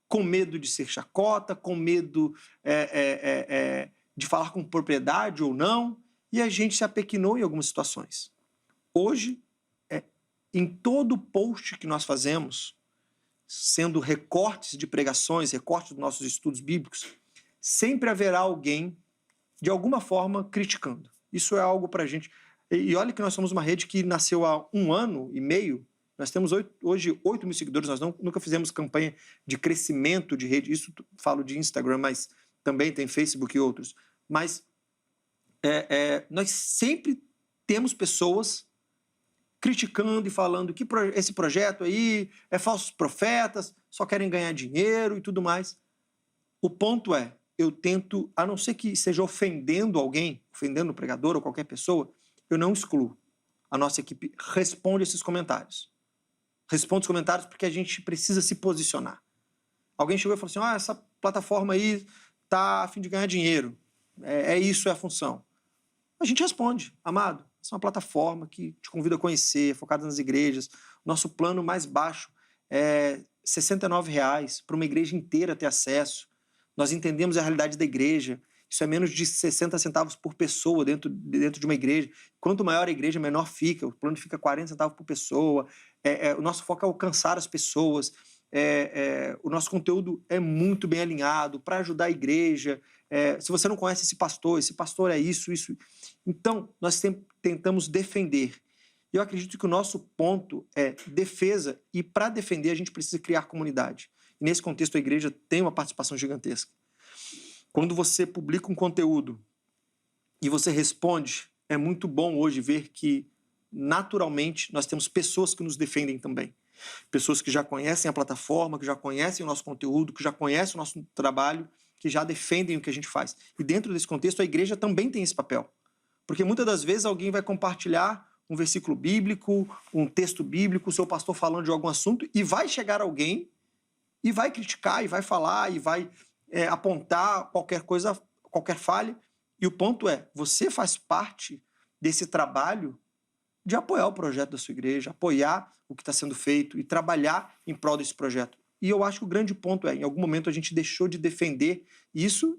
com medo de ser chacota, com medo de falar com propriedade ou não, e a gente se apequinou em algumas situações. Hoje, em todo post que nós fazemos, sendo recortes de pregações, recortes dos nossos estudos bíblicos, sempre haverá alguém, de alguma forma, criticando. Isso é algo para a gente... E olha que nós somos uma rede que nasceu há 1 ano e meio, nós temos hoje 8 mil seguidores, nós nunca fizemos campanha de crescimento de rede, isso falo de Instagram, mas também tem Facebook e outros. Mas nós sempre temos pessoas criticando e falando que esse projeto aí é falsos profetas, só querem ganhar dinheiro e tudo mais. O ponto é, eu tento, a não ser que esteja ofendendo alguém, ofendendo o pregador ou qualquer pessoa, eu não excluo. A nossa equipe responde esses comentários. Responde os comentários porque a gente precisa se posicionar. Alguém chegou e falou assim, essa plataforma aí está a fim de ganhar dinheiro. Isso é a função. A gente responde, amado, essa é uma plataforma que te convida a conhecer, focada nas igrejas. Nosso plano mais baixo é R$ 69 para uma igreja inteira ter acesso. Nós entendemos a realidade da igreja. Isso é menos de 60 centavos por pessoa dentro de uma igreja. Quanto maior a igreja, menor fica. O plano fica 40 centavos por pessoa. O nosso foco é alcançar as pessoas. O nosso conteúdo é muito bem alinhado para ajudar a igreja. Se você não conhece esse pastor é isso. Então, nós tentamos defender. Eu acredito que o nosso ponto é defesa, e para defender a gente precisa criar comunidade. E nesse contexto a igreja tem uma participação gigantesca. Quando você publica um conteúdo e você responde, é muito bom hoje ver que, naturalmente, nós temos pessoas que nos defendem também. Pessoas que já conhecem a plataforma, que já conhecem o nosso conteúdo, que já conhecem o nosso trabalho, que já defendem o que a gente faz. E dentro desse contexto, a igreja também tem esse papel. Porque muitas das vezes alguém vai compartilhar um versículo bíblico, um texto bíblico, o seu pastor falando de algum assunto, e vai chegar alguém e vai criticar, e vai falar, e vai apontar qualquer coisa, qualquer falha. E o ponto é, você faz parte desse trabalho de apoiar o projeto da sua igreja, apoiar o que está sendo feito e trabalhar em prol desse projeto. E eu acho que o grande ponto em algum momento a gente deixou de defender isso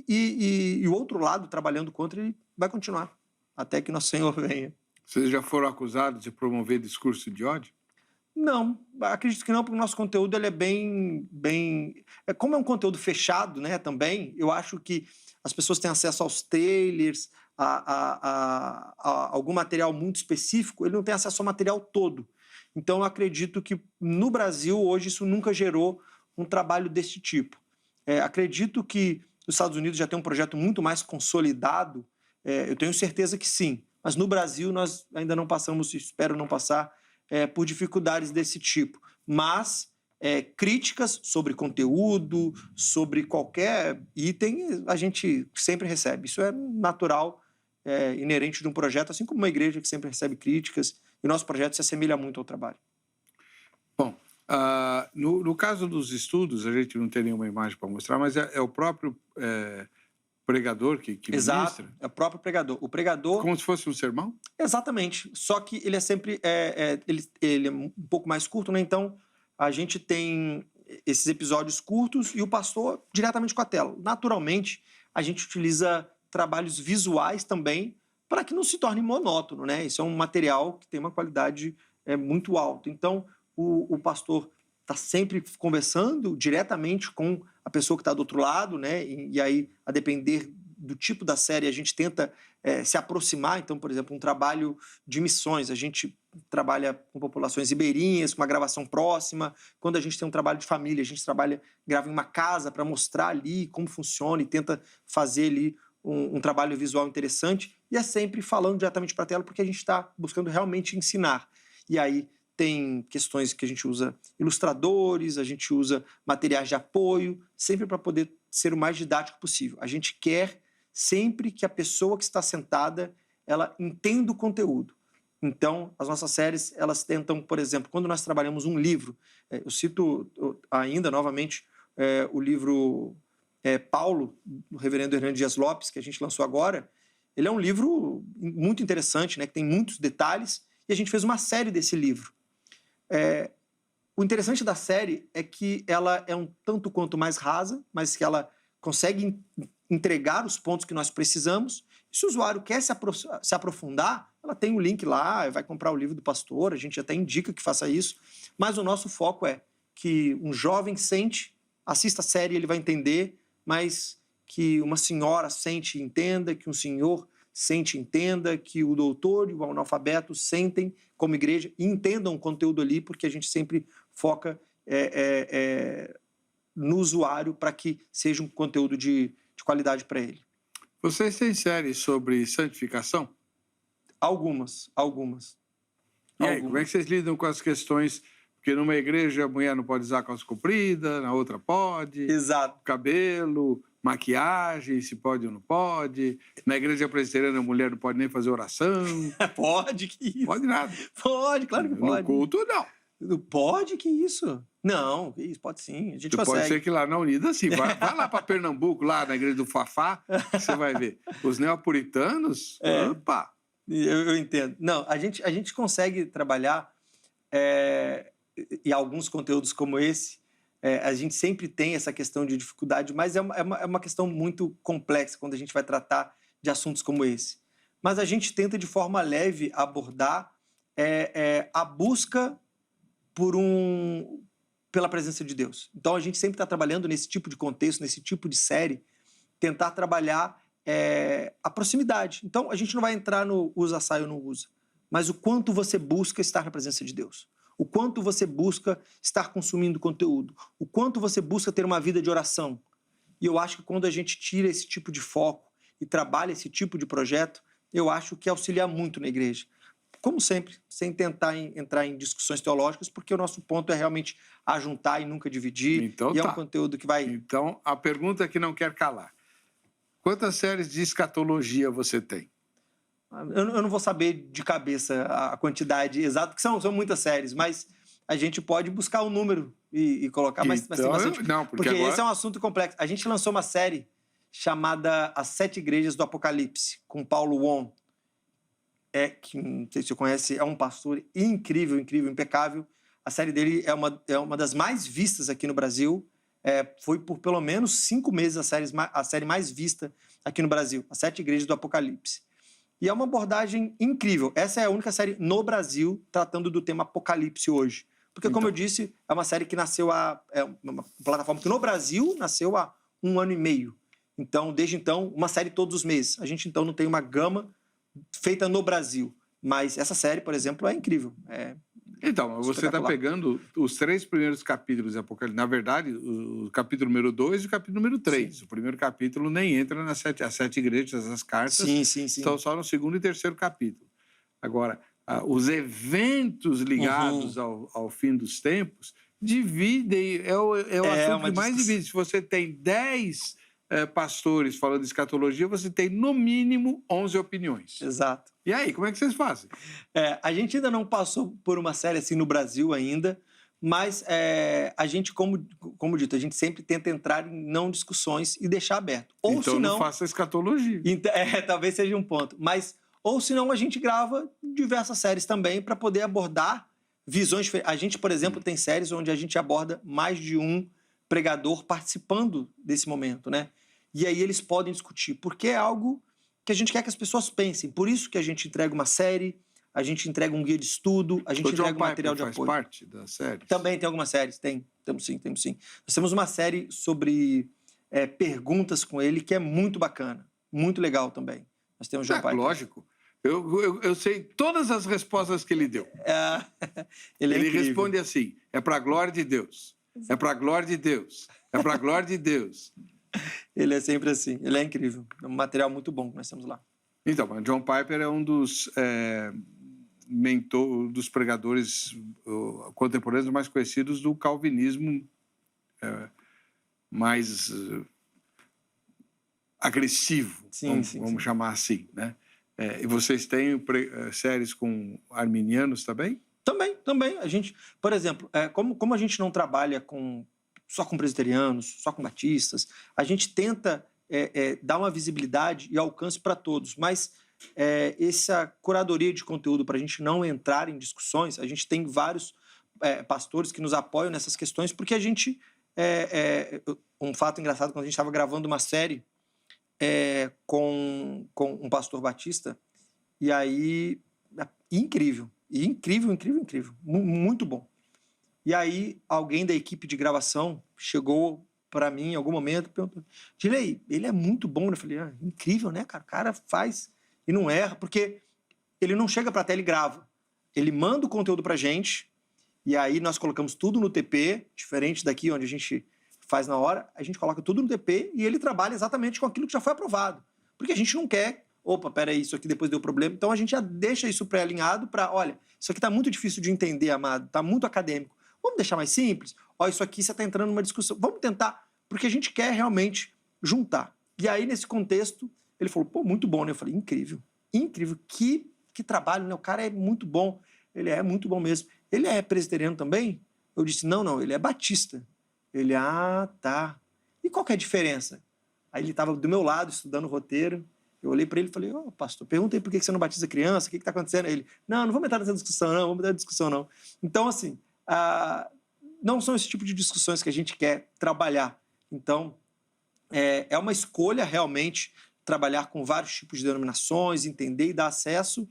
e o outro lado, trabalhando contra, ele vai continuar até que nosso Senhor venha. Vocês já foram acusados de promover discurso de ódio? Não, acredito que não, porque o nosso conteúdo ele é como é um conteúdo fechado, né, também, eu acho que as pessoas têm acesso aos trailers, a algum material muito específico, ele não tem acesso ao material todo. Então, eu acredito que no Brasil, hoje, isso nunca gerou um trabalho desse tipo. Acredito que os Estados Unidos já tem um projeto muito mais consolidado, eu tenho certeza que sim, mas no Brasil nós ainda não passamos, espero não passar, por dificuldades desse tipo. Mas críticas sobre conteúdo, sobre qualquer item, a gente sempre recebe. Isso é natural, inerente de um projeto, assim como uma igreja que sempre recebe críticas, e o nosso projeto se assemelha muito ao trabalho. Bom, no caso dos estudos, a gente não tem nenhuma imagem para mostrar, mas é o próprio pregador que Exato, ministra? é o próprio pregador. O pregador... Como se fosse um sermão? Exatamente, só que ele é sempre ele é um pouco mais curto, né? Então a gente tem esses episódios curtos e o pastor diretamente com a tela. Naturalmente, a gente utiliza trabalhos visuais também para que não se torne monótono, né? Isso é um material que tem uma qualidade muito alta. Então, o pastor está sempre conversando diretamente com a pessoa que está do outro lado, né? E aí, a depender do tipo da série, a gente tenta se aproximar. Então, por exemplo, um trabalho de missões, a gente trabalha com populações ribeirinhas, com uma gravação próxima. Quando a gente tem um trabalho de família, a gente grava em uma casa para mostrar ali como funciona e tenta fazer ali um trabalho visual interessante. E é sempre falando diretamente para a tela, porque a gente está buscando realmente ensinar. E aí tem questões que a gente usa ilustradores, a gente usa materiais de apoio, sempre para poder ser o mais didático possível. A gente quer sempre que a pessoa que está sentada, ela entenda o conteúdo. Então, as nossas séries, elas tentam, por exemplo, quando nós trabalhamos um livro, eu cito ainda, novamente, o livro Paulo, do reverendo Hernando Dias Lopes, que a gente lançou agora. Ele é um livro muito interessante, né, que tem muitos detalhes, e a gente fez uma série desse livro. O interessante da série é que ela é um tanto quanto mais rasa, mas que ela consegue entregar os pontos que nós precisamos. E se o usuário quer se aprofundar, ela tem um link lá, vai comprar o livro do pastor, a gente até indica que faça isso, mas o nosso foco é que um jovem assista a série, ele vai entender, mas que uma senhora sente e entenda, que um senhor sente e entenda, que o doutor e o analfabeto sentem como igreja e entendam o conteúdo ali, porque a gente sempre foca no usuário para que seja um conteúdo de qualidade para ele. Vocês têm séries sobre santificação? Algumas. E aí, como é que vocês lidam com as questões? Porque numa igreja a mulher não pode usar calça comprida, na outra pode. Exato. Cabelo, maquiagem, se pode ou não pode. Na igreja presbiteriana a mulher não pode nem fazer oração. Pode, que isso? Pode nada. Pode, claro que pode. No culto, não. Pode? Que isso? Não, que isso, pode sim, a gente Pode consegue. ser que lá na Unida, sim. Vai lá para Pernambuco, lá na igreja do Fafá, que você vai ver. Os neopuritanos, opa! Eu entendo. Não, a gente consegue trabalhar e alguns conteúdos como esse, a gente sempre tem essa questão de dificuldade, mas é uma questão muito complexa quando a gente vai tratar de assuntos como esse. Mas a gente tenta, de forma leve, abordar a busca pela presença de Deus. Então, a gente sempre está trabalhando nesse tipo de contexto, nesse tipo de série, tentar trabalhar a proximidade. Então, a gente não vai entrar no usa, sai ou não usa, mas o quanto você busca estar na presença de Deus, o quanto você busca estar consumindo conteúdo, o quanto você busca ter uma vida de oração. E eu acho que quando a gente tira esse tipo de foco e trabalha esse tipo de projeto, eu acho que auxilia muito na igreja. Como sempre, sem tentar entrar em discussões teológicas, porque o nosso ponto é realmente ajuntar e nunca dividir. Então, e é um conteúdo que vai... Então, a pergunta que não quer calar. Quantas séries de escatologia você tem? Eu não vou saber de cabeça a quantidade exata, porque são muitas séries, mas a gente pode buscar um número e colocar, mas tem bastante. Não, porque agora... esse é um assunto complexo. A gente lançou uma série chamada As Sete Igrejas do Apocalipse, com Paulo Won, que não sei se você conhece, é um pastor incrível, impecável. A série dele é uma das mais vistas aqui no Brasil. Foi por pelo menos 5 meses a série mais vista aqui no Brasil, As Sete Igrejas do Apocalipse. E é uma abordagem incrível. Essa é a única série no Brasil tratando do tema Apocalipse hoje. Porque, como eu disse, é uma série que nasceu uma plataforma que no Brasil nasceu há 1 ano e meio. Então, desde então, uma série todos os meses. A gente, então, não tem uma gama feita no Brasil. Mas essa série, por exemplo, é incrível. Então, você está pegando os 3 primeiros capítulos de Apocalipse. Na verdade, o capítulo número 2 e o capítulo número 3. Sim. O primeiro capítulo nem entra nas 7 igrejas, as cartas. Sim. Estão só no 2º e 3º capítulo. Agora, os eventos ligados ao fim dos tempos dividem, é o assunto que mais divide. Se você tem 10 pastores falando de escatologia, você tem no mínimo 11 opiniões. Exato. E aí, como é que vocês fazem? A gente ainda não passou por uma série assim no Brasil ainda, mas a gente, como dito, a gente sempre tenta entrar em não discussões e deixar aberto. Ou então senão, não faça escatologia. Talvez seja um ponto. Mas, ou senão a gente grava diversas séries também para poder abordar visões diferentes. A gente, por exemplo, tem séries onde a gente aborda mais de um pregador participando desse momento, né? E aí eles podem discutir, porque é algo que a gente quer que as pessoas pensem. Por isso que a gente entrega uma série, a gente entrega um guia de estudo, a gente entrega um material de apoio. Faz parte da série? Também tem algumas séries, temos sim. Nós temos uma série sobre perguntas com ele que é muito bacana, muito legal também. Nós temos John Piper. Lógico. Eu sei todas as respostas que ele deu. Ele responde assim, é para a glória de Deus, é para a glória de Deus, é para a glória de Deus. Ele é sempre assim, ele é incrível. É um material muito bom que nós temos lá. Então, John Piper é um dos dos pregadores contemporâneos mais conhecidos do calvinismo mais agressivo, vamos chamar assim, né? E vocês têm séries com arminianos também? Também. A gente, por exemplo, como a gente não trabalha só com presbiterianos, só com batistas, a gente tenta dar uma visibilidade e alcance para todos, mas essa curadoria de conteúdo, para a gente não entrar em discussões, a gente tem vários pastores que nos apoiam nessas questões, porque a gente... um fato engraçado, quando a gente estava gravando uma série com um pastor batista, e aí... Incrível, muito bom. E aí, alguém da equipe de gravação chegou para mim em algum momento e perguntou: Dilei, ele é muito bom. Eu falei: incrível, né, cara? O cara faz e não erra, porque ele não chega para a tela e grava. Ele manda o conteúdo para a gente, e aí nós colocamos tudo no TP, diferente daqui onde a gente faz na hora, a gente coloca tudo no TP e ele trabalha exatamente com aquilo que já foi aprovado. Porque a gente não quer, peraí, isso aqui depois deu problema. Então a gente já deixa isso pré-alinhado para, olha, isso aqui está muito difícil de entender, amado, está muito acadêmico. Vamos deixar mais simples? Isso aqui você está entrando numa discussão. Vamos tentar, porque a gente quer realmente juntar. E aí, nesse contexto, ele falou, muito bom, né? Eu falei, incrível, que trabalho, né? O cara é muito bom. Ele é muito bom mesmo. ele é presbiteriano também? Eu disse, não, ele é batista. Ele, tá. E qual que é a diferença? Aí ele estava do meu lado, estudando o roteiro. Eu olhei para ele e falei, pastor, pergunta aí por que você não batiza criança, o que está acontecendo? Aí ele, não vamos entrar nessa discussão, não, vamos entrar nessa discussão, não. Então, assim, não são esse tipo de discussões que a gente quer trabalhar. Então, é uma escolha realmente trabalhar com vários tipos de denominações, entender e dar acesso,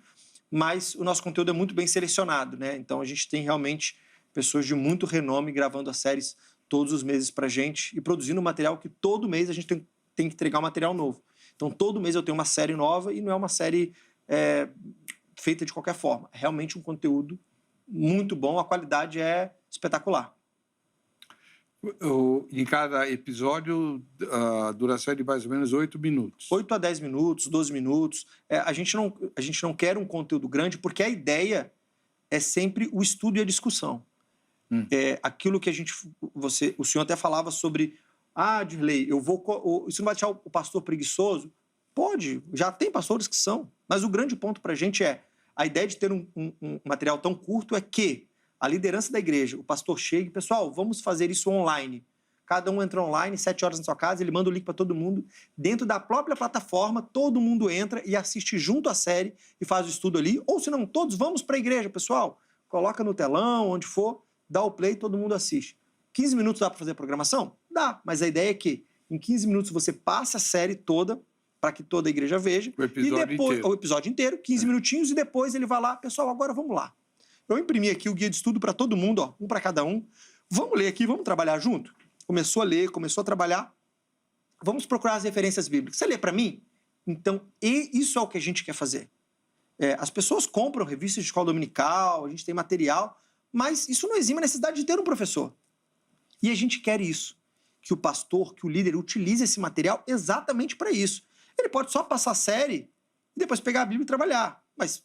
mas o nosso conteúdo é muito bem selecionado, né? Então, a gente tem realmente pessoas de muito renome gravando as séries todos os meses para a gente e produzindo material que todo mês a gente tem que entregar um material novo. Então, todo mês eu tenho uma série nova e não é uma série feita de qualquer forma. É realmente um conteúdo muito bom, a qualidade é espetacular. Em cada episódio, a duração é de mais ou menos 8 minutos. 8 a 10 minutos, 12 minutos. A gente não quer um conteúdo grande, porque a ideia é sempre o estudo e a discussão. Aquilo que o senhor até falava sobre, Dirley, isso não vai deixar o pastor preguiçoso? Pode, já tem pastores que são, mas o grande ponto para a gente a ideia de ter um material tão curto é que a liderança da igreja, o pastor chega e, pessoal, vamos fazer isso online. Cada um entra online, 7 horas na sua casa, ele manda o link para todo mundo. Dentro da própria plataforma, todo mundo entra e assiste junto à série e faz o estudo ali. Ou se não, todos vamos para a igreja, pessoal. Coloca no telão, onde for, dá o play, todo mundo assiste. 15 minutos dá para fazer a programação? Dá, mas a ideia é que em 15 minutos você passe a série toda para que toda a igreja veja. O episódio inteiro, 15 minutinhos, e depois ele vai lá, pessoal, agora vamos lá. Eu imprimi aqui o guia de estudo para todo mundo, um para cada um. Vamos ler aqui, vamos trabalhar junto? Começou a ler, começou a trabalhar. Vamos procurar as referências bíblicas. Você lê para mim? Então, isso é o que a gente quer fazer. As pessoas compram revistas de escola dominical, a gente tem material, mas isso não exime a necessidade de ter um professor. E a gente quer isso, que o pastor, que o líder utilize esse material exatamente para isso. Ele pode só passar a série e depois pegar a Bíblia e trabalhar, mas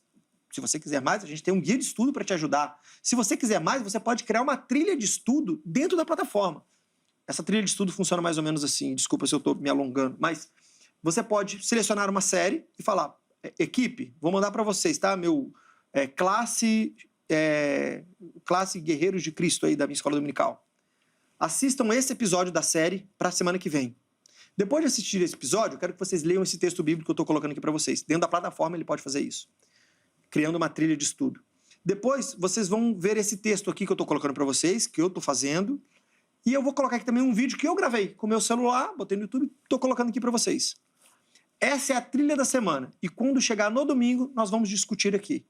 se você quiser mais, a gente tem um guia de estudo para te ajudar. Se você quiser mais, você pode criar uma trilha de estudo dentro da plataforma. Essa trilha de estudo funciona mais ou menos assim, desculpa se eu estou me alongando, mas você pode selecionar uma série e falar, equipe, vou mandar para vocês, tá? Meu classe Guerreiros de Cristo aí da minha escola dominical. Assistam esse episódio da série para a semana que vem. Depois de assistir esse episódio, eu quero que vocês leiam esse texto bíblico que eu estou colocando aqui para vocês. Dentro da plataforma ele pode fazer isso, criando uma trilha de estudo. Depois vocês vão ver esse texto aqui que eu estou colocando para vocês, que eu estou fazendo, e eu vou colocar aqui também um vídeo que eu gravei com o meu celular, botei no YouTube, estou colocando aqui para vocês. Essa é a trilha da semana, e quando chegar no domingo, nós vamos discutir aqui.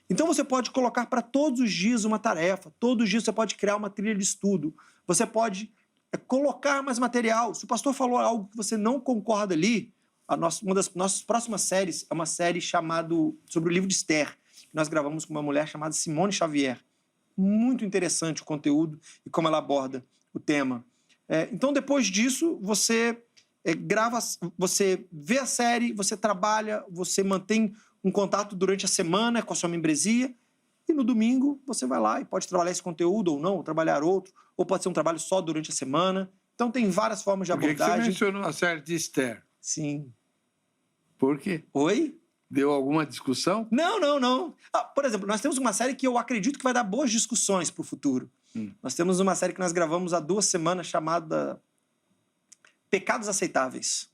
Então você pode colocar para todos os dias uma tarefa, todos os dias você pode criar uma trilha de estudo, você pode colocar mais material. Se o pastor falou algo que você não concorda ali, uma das nossas próximas séries é uma série sobre o livro de Esther, que nós gravamos com uma mulher chamada Simone Xavier. Muito interessante o conteúdo e como ela aborda o tema. Então, depois disso, você grava, você vê a série, você trabalha, você mantém um contato durante a semana com a sua membresia, e no domingo você vai lá e pode trabalhar esse conteúdo ou não, ou trabalhar outro, ou pode ser um trabalho só durante a semana. Então, tem várias formas de abordagem. Por que você mencionou a série de Esther? Sim. Por quê? Oi? Deu alguma discussão? Não. Por exemplo, nós temos uma série que eu acredito que vai dar boas discussões para o futuro. Nós temos uma série que nós gravamos há 2 semanas chamada Pecados Aceitáveis.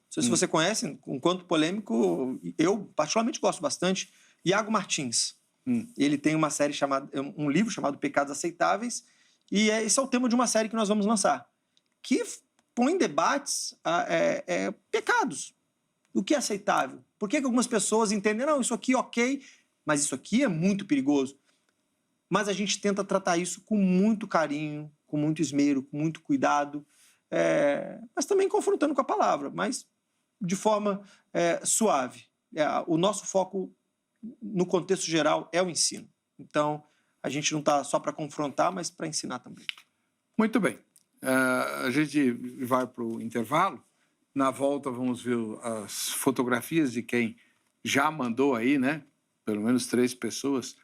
Não sei se você conhece, um conto polêmico, eu particularmente gosto bastante, Iago Martins. Ele tem um livro chamado Pecados Aceitáveis, e esse é o tema de uma série que nós vamos lançar, que põe em debates pecados. O que é aceitável? Por que algumas pessoas entendem, não, isso aqui é ok, mas isso aqui é muito perigoso? Mas a gente tenta tratar isso com muito carinho, com muito esmero, com muito cuidado, mas também confrontando com a palavra, mas de forma suave. O nosso foco, no contexto geral, é o ensino. Então, a gente não está só para confrontar, mas para ensinar também. Muito bem. A gente vai para o intervalo. Na volta, vamos ver as fotografias de quem já mandou aí, né? Pelo menos 3 pessoas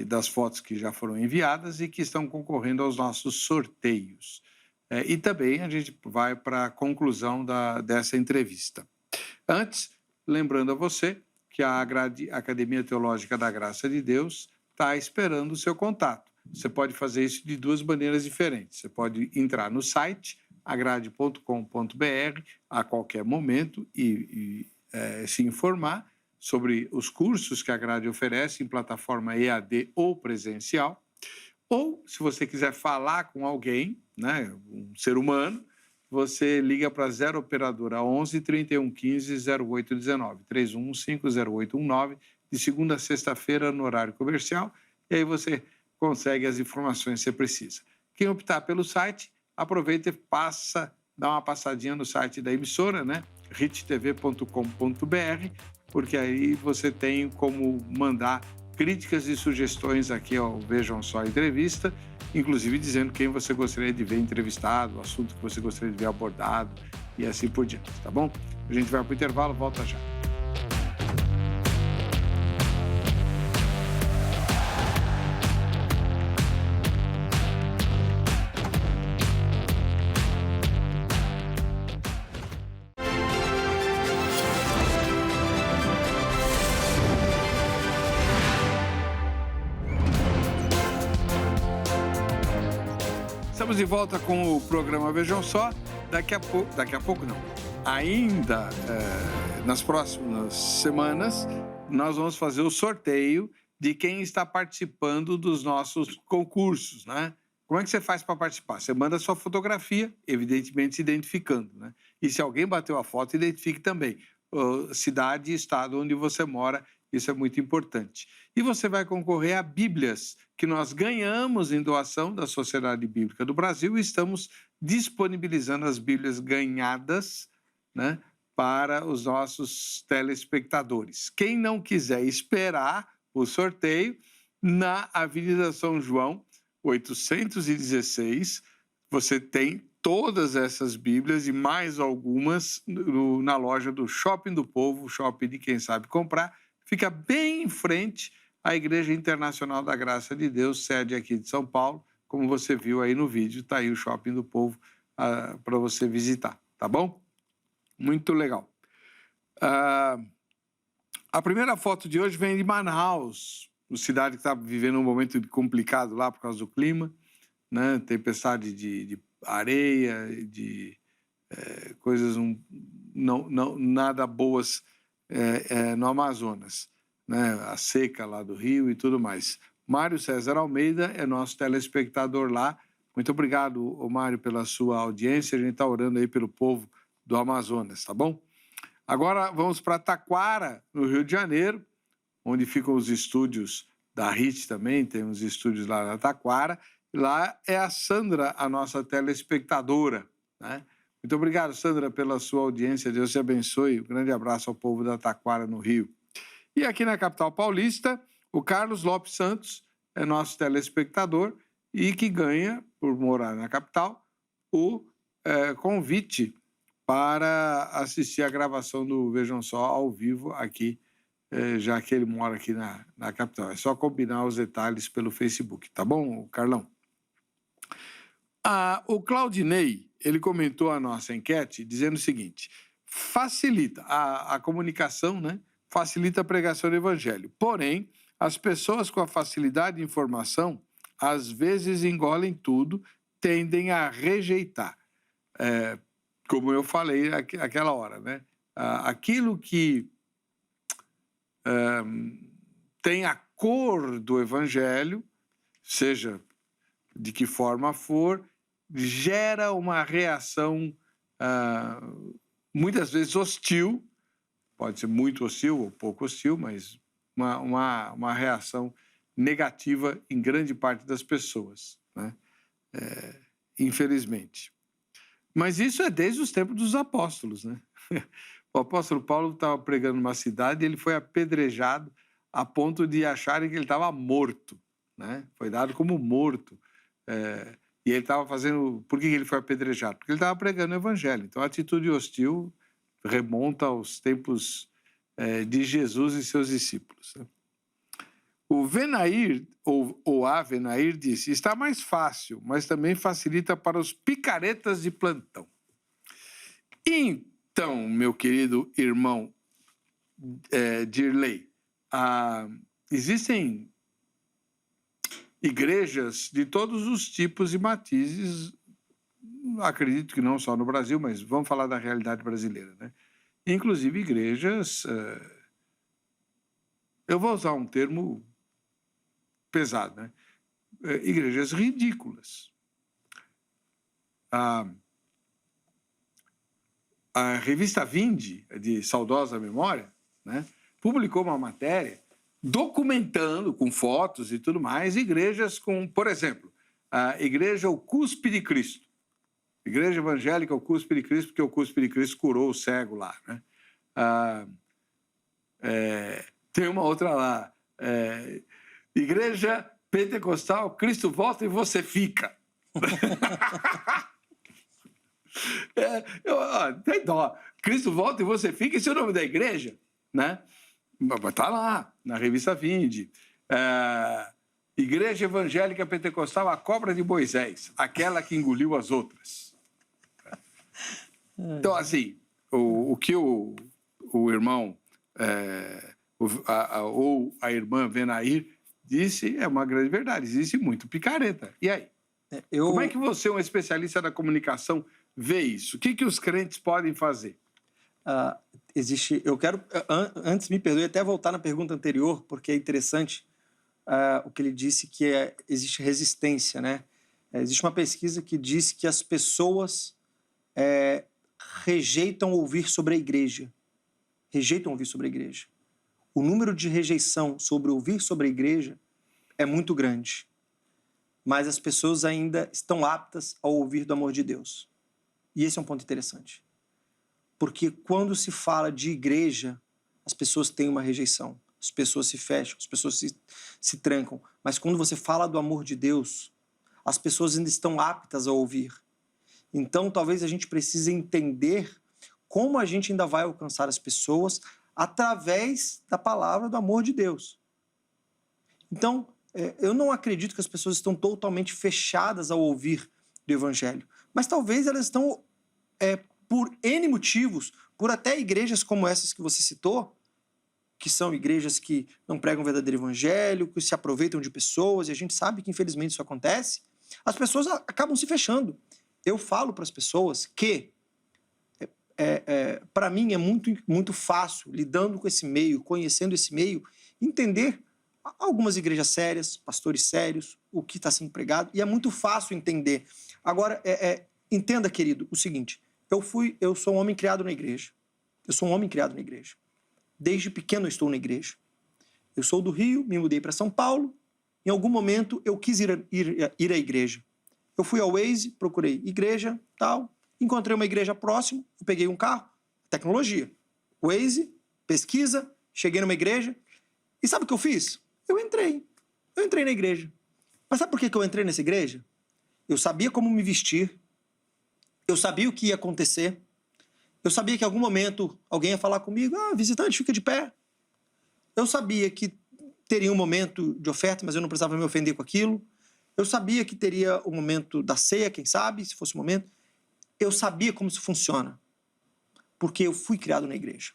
das fotos que já foram enviadas e que estão concorrendo aos nossos sorteios. E também a gente vai para a conclusão dessa entrevista. Antes, lembrando a você que a Academia Teológica da Graça de Deus está esperando o seu contato. Você pode fazer isso de duas maneiras diferentes. Você pode entrar no site agrade.com.br a qualquer momento e se informar sobre os cursos que a Grade oferece em plataforma EAD ou presencial. Ou, se você quiser falar com alguém, né, um ser humano, você liga para 0 Operadora 11 31 15 0819, 3150819, de segunda a sexta-feira no horário comercial, e aí você consegue as informações que você precisa. Quem optar pelo site, aproveita e dá uma passadinha no site da emissora, né, rittv.com.br, porque aí você tem como mandar críticas e sugestões aqui ao Vejam Só Entrevista, inclusive dizendo quem você gostaria de ver entrevistado, o assunto que você gostaria de ver abordado e assim por diante, tá bom? A gente vai para o intervalo, volta já. Estamos de volta com o programa Vejam Só. Daqui a pouco não. Ainda nas próximas semanas, nós vamos fazer o sorteio de quem está participando dos nossos concursos, né? Como é que você faz para participar? Você manda a sua fotografia, evidentemente se identificando, né? E se alguém bateu a foto, identifique também. Cidade e estado onde você mora, isso é muito importante. E você vai concorrer a Bíblias, que nós ganhamos em doação da Sociedade Bíblica do Brasil e estamos disponibilizando as Bíblias ganhadas, né, para os nossos telespectadores. Quem não quiser esperar o sorteio, na Avenida São João, 816, você tem todas essas Bíblias e mais algumas na loja do Shopping do Povo, Shopping de quem sabe comprar. Fica bem em frente à Igreja Internacional da Graça de Deus, sede aqui de São Paulo. Como você viu aí no vídeo, está aí o Shopping do Povo para você visitar, tá bom? Muito legal. A primeira foto de hoje vem de Manaus, uma cidade que está vivendo um momento complicado lá por causa do clima, né? Tempestade de areia, de coisas nada boas no Amazonas, né? A seca lá do Rio e tudo mais. Mário César Almeida é nosso telespectador lá. Muito obrigado, Mário, pela sua audiência. A gente está orando aí pelo povo do Amazonas, tá bom? Agora vamos para Taquara, no Rio de Janeiro, onde ficam os estúdios da RIT também, tem uns estúdios lá na Taquara. Lá é a Sandra, a nossa telespectadora, né? Muito obrigado, Sandra, pela sua audiência. Deus te abençoe. Um grande abraço ao povo da Taquara, no Rio. E aqui na capital paulista, o Carlos Lopes Santos é nosso telespectador e que ganha, por morar na capital, o convite para assistir a gravação do Vejam Só ao vivo aqui, já que ele mora aqui na capital. É só combinar os detalhes pelo Facebook, tá bom, Carlão? O Claudinei, ele comentou a nossa enquete dizendo o seguinte: facilita a comunicação, né? Facilita a pregação do evangelho. Porém, as pessoas com a facilidade de informação, às vezes engolem tudo, tendem a rejeitar. Como eu falei aquela hora, né? Aquilo que tem a cor do evangelho, seja de que forma for, gera uma reação muitas vezes hostil, pode ser muito hostil ou pouco hostil, mas uma reação negativa em grande parte das pessoas, né? Infelizmente. Mas isso é desde os tempos dos apóstolos, né? O apóstolo Paulo estava pregando numa cidade e ele foi apedrejado a ponto de acharem que ele estava morto, né? Foi dado como morto. E ele estava fazendo... Por que ele foi apedrejado? Porque ele estava pregando o evangelho. Então, a atitude hostil remonta aos tempos de Jesus e seus discípulos, né? O Venair, ou a Venair, disse: está mais fácil, mas também facilita para os picaretas de plantão. Então, meu querido irmão Dirley, existem igrejas de todos os tipos e matizes, acredito que não só no Brasil, mas vamos falar da realidade brasileira, né? Inclusive igrejas, eu vou usar um termo pesado, né? Igrejas ridículas. A revista Vinde, de saudosa memória, né, publicou uma matéria documentando, com fotos e tudo mais, igrejas com, por exemplo, a igreja O Cuspe de Cristo. Igreja evangélica O Cuspe de Cristo, porque o Cuspe de Cristo curou o cego lá, né? Tem uma outra lá, Igreja Pentecostal, Cristo volta e você fica. Tem dó. Cristo volta e você fica, esse é o nome da igreja, né? Está lá, na revista Vinde. Igreja Evangélica Pentecostal, a cobra de Moisés, aquela que engoliu as outras. Então, assim, o que o irmão ou a irmã Venair disse é uma grande verdade. Existe muito picareta. E aí? Como é que você, um especialista da comunicação, vê isso? O que os crentes podem fazer? Eu quero, antes, me perdoe, até voltar na pergunta anterior, porque é interessante o que ele disse, que existe resistência, né? Existe uma pesquisa que diz que as pessoas rejeitam ouvir sobre a igreja. Rejeitam ouvir sobre a igreja. O número de rejeição sobre ouvir sobre a igreja é muito grande. Mas as pessoas ainda estão aptas a ouvir do amor de Deus. E esse é um ponto interessante. Porque quando se fala de igreja, as pessoas têm uma rejeição. As pessoas se fecham, as pessoas se trancam. Mas quando você fala do amor de Deus, as pessoas ainda estão aptas a ouvir. Então, talvez a gente precise entender como a gente ainda vai alcançar as pessoas através da palavra do amor de Deus. Então, eu não acredito que as pessoas estão totalmente fechadas ao ouvir do Evangelho. Mas talvez elas estão, por N motivos, por até igrejas como essas que você citou, que são igrejas que não pregam o verdadeiro evangelho, que se aproveitam de pessoas, e a gente sabe que infelizmente isso acontece, as pessoas acabam se fechando. Eu falo para as pessoas que, para mim, é muito fácil, lidando com esse meio, conhecendo esse meio, entender algumas igrejas sérias, pastores sérios, o que está sendo pregado, e é muito fácil entender. Agora, entenda, querido, o seguinte, eu sou um homem criado na igreja. Eu sou um homem criado na igreja. Desde pequeno eu estou na igreja. Eu sou do Rio, me mudei para São Paulo. Em algum momento eu quis ir à igreja. Eu fui ao Waze, procurei igreja, tal. Encontrei uma igreja próxima, eu peguei um carro, tecnologia. Waze, pesquisa, cheguei numa igreja. E sabe o que eu fiz? Eu entrei na igreja. Mas sabe por que eu entrei nessa igreja? Eu sabia como me vestir. Eu sabia o que ia acontecer. Eu sabia que em algum momento alguém ia falar comigo, visitante, fica de pé. Eu sabia que teria um momento de oferta, mas eu não precisava me ofender com aquilo. Eu sabia que teria o momento da ceia, quem sabe, se fosse o momento. Eu sabia como isso funciona, porque eu fui criado na igreja.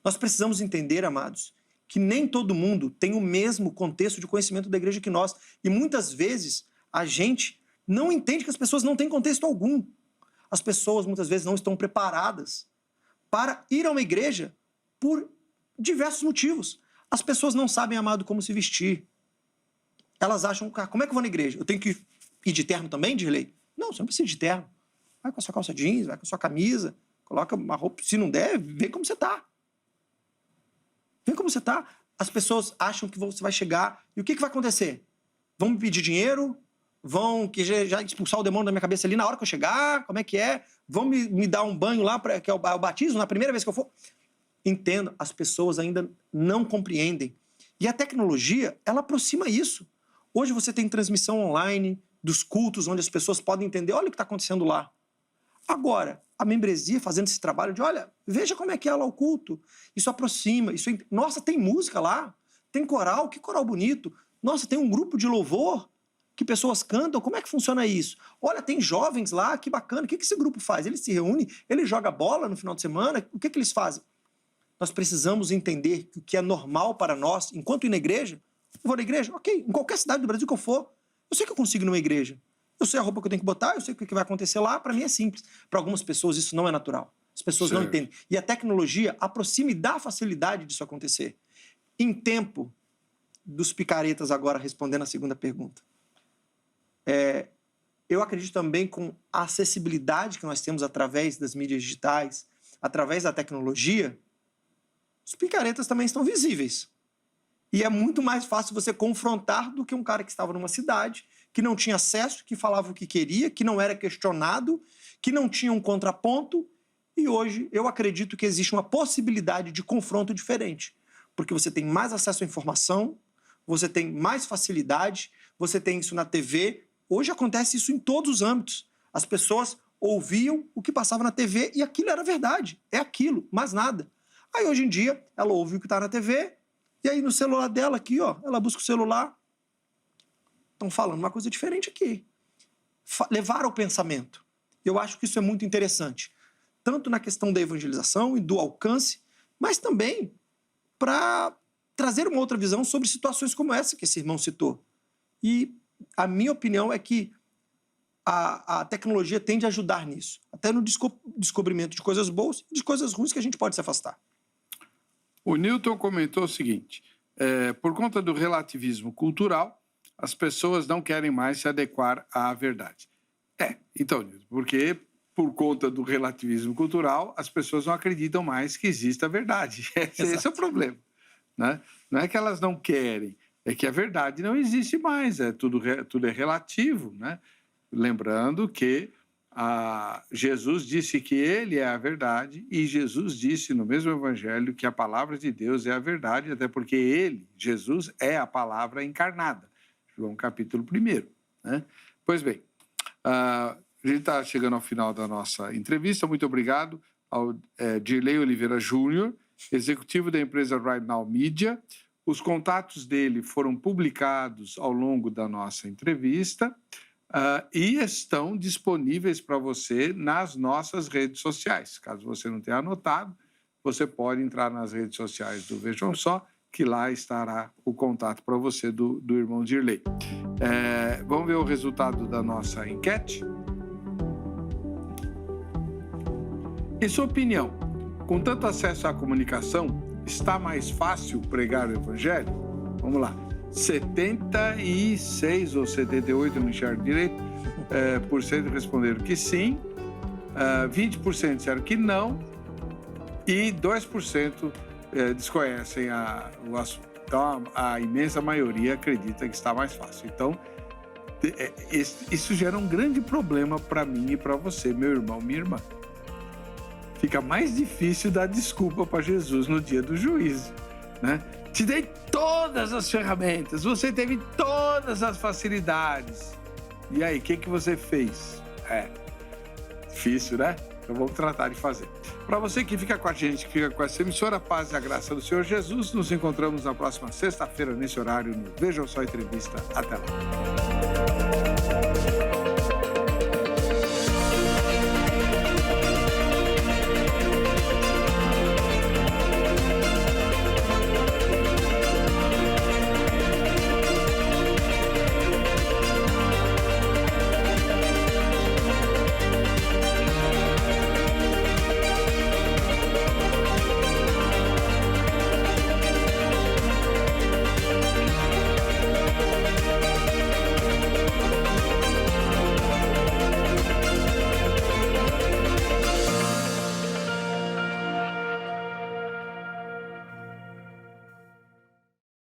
Nós precisamos entender, amados, que nem todo mundo tem o mesmo contexto de conhecimento da igreja que nós. E muitas vezes a gente não entende que as pessoas não têm contexto algum. As pessoas muitas vezes não estão preparadas para ir a uma igreja por diversos motivos. As pessoas não sabem, amado, como se vestir. Elas acham, como é que eu vou na igreja? Eu tenho que ir de terno também, Dirley? Não, você não precisa de terno. Vai com a sua calça jeans, vai com a sua camisa, coloca uma roupa, se não der, vê como você está. Vê como você está. As pessoas acham que você vai chegar e o que vai acontecer? Vão me pedir dinheiro? Vão já expulsar o demônio da minha cabeça ali na hora que eu chegar? Como é que é? Vão me dar um banho lá, que é o batismo, na primeira vez que eu for? Entendo, as pessoas ainda não compreendem. E a tecnologia, ela aproxima isso. Hoje você tem transmissão online dos cultos, onde as pessoas podem entender, olha o que está acontecendo lá. Agora, a membresia fazendo esse trabalho de, olha, veja como é que é lá o culto. Isso aproxima. Nossa, tem música lá, tem coral, que coral bonito. Nossa, tem um grupo de louvor que pessoas cantam, como é que funciona isso? Olha, tem jovens lá, que bacana, o que esse grupo faz? Ele se reúne, ele joga bola no final de semana, o que eles fazem? Nós precisamos entender que o que é normal para nós, enquanto ir na igreja, eu vou na igreja, ok, em qualquer cidade do Brasil que eu for, Eu sei que eu consigo ir numa igreja. Eu sei a roupa que eu tenho que botar, eu sei o que vai acontecer lá. Para mim é simples. Para algumas pessoas isso não é natural. As pessoas não entendem. E a tecnologia aproxima e dá a facilidade disso acontecer. Em tempo dos picaretas, agora respondendo a segunda pergunta, eu acredito também com a acessibilidade que nós temos através das mídias digitais, através da tecnologia, os picaretas também estão visíveis. E é muito mais fácil você confrontar do que um cara que estava numa cidade, que não tinha acesso, que falava o que queria, que não era questionado, que não tinha um contraponto. E hoje eu acredito que existe uma possibilidade de confronto diferente, porque você tem mais acesso à informação, você tem mais facilidade, você tem isso na TV. Hoje acontece isso em todos os âmbitos. As pessoas ouviam o que passava na TV e aquilo era verdade. É aquilo, mais nada. Aí hoje em dia ela ouve o que está na TV e aí no celular dela aqui, ó, ela busca o celular. Estão falando uma coisa diferente aqui. Levar ao pensamento. Eu acho que isso é muito interessante. Tanto na questão da evangelização e do alcance, mas também para trazer uma outra visão sobre situações como essa que esse irmão citou. E a minha opinião é que a tecnologia tende a ajudar nisso, até no descobrimento de coisas boas e de coisas ruins que a gente pode se afastar. O Newton comentou o seguinte, por conta do relativismo cultural, as pessoas não querem mais se adequar à verdade. Então, Newton, porque por conta do relativismo cultural, as pessoas não acreditam mais que exista a verdade. Esse é o problema, né? Não é que elas não querem, é que a verdade não existe mais, tudo é relativo, né? Lembrando que Jesus disse que ele é a verdade e Jesus disse no mesmo evangelho que a palavra de Deus é a verdade, até porque ele, Jesus, é a palavra encarnada. João capítulo 1, né? Pois bem, a gente está chegando ao final da nossa entrevista. Muito obrigado ao Dirley Oliveira Júnior, executivo da empresa Right Now Media. Os contatos dele foram publicados ao longo da nossa entrevista e estão disponíveis para você nas nossas redes sociais. Caso você não tenha anotado, você pode entrar nas redes sociais do Vejam Só, que lá estará o contato para você do irmão Dirley. Vamos ver o resultado da nossa enquete? Em sua opinião, com tanto acesso à comunicação, está mais fácil pregar o evangelho? Vamos lá. 76 ou 78, eu não enxergo direito, por cento responderam que sim, 20% disseram que não e 2% desconhecem o assunto. Então, a imensa maioria acredita que está mais fácil. Então, isso gera um grande problema para mim e para você, meu irmão, minha irmã. Fica mais difícil dar desculpa para Jesus no dia do juízo, né? Te dei todas as ferramentas, você teve todas as facilidades. E aí, o que você fez? Difícil, né? Então vamos tratar de fazer. Para você que fica com a gente, que fica com essa emissora, a paz e a graça do Senhor Jesus, nos encontramos na próxima sexta-feira, nesse horário, no Vejam Só Entrevista. Até lá.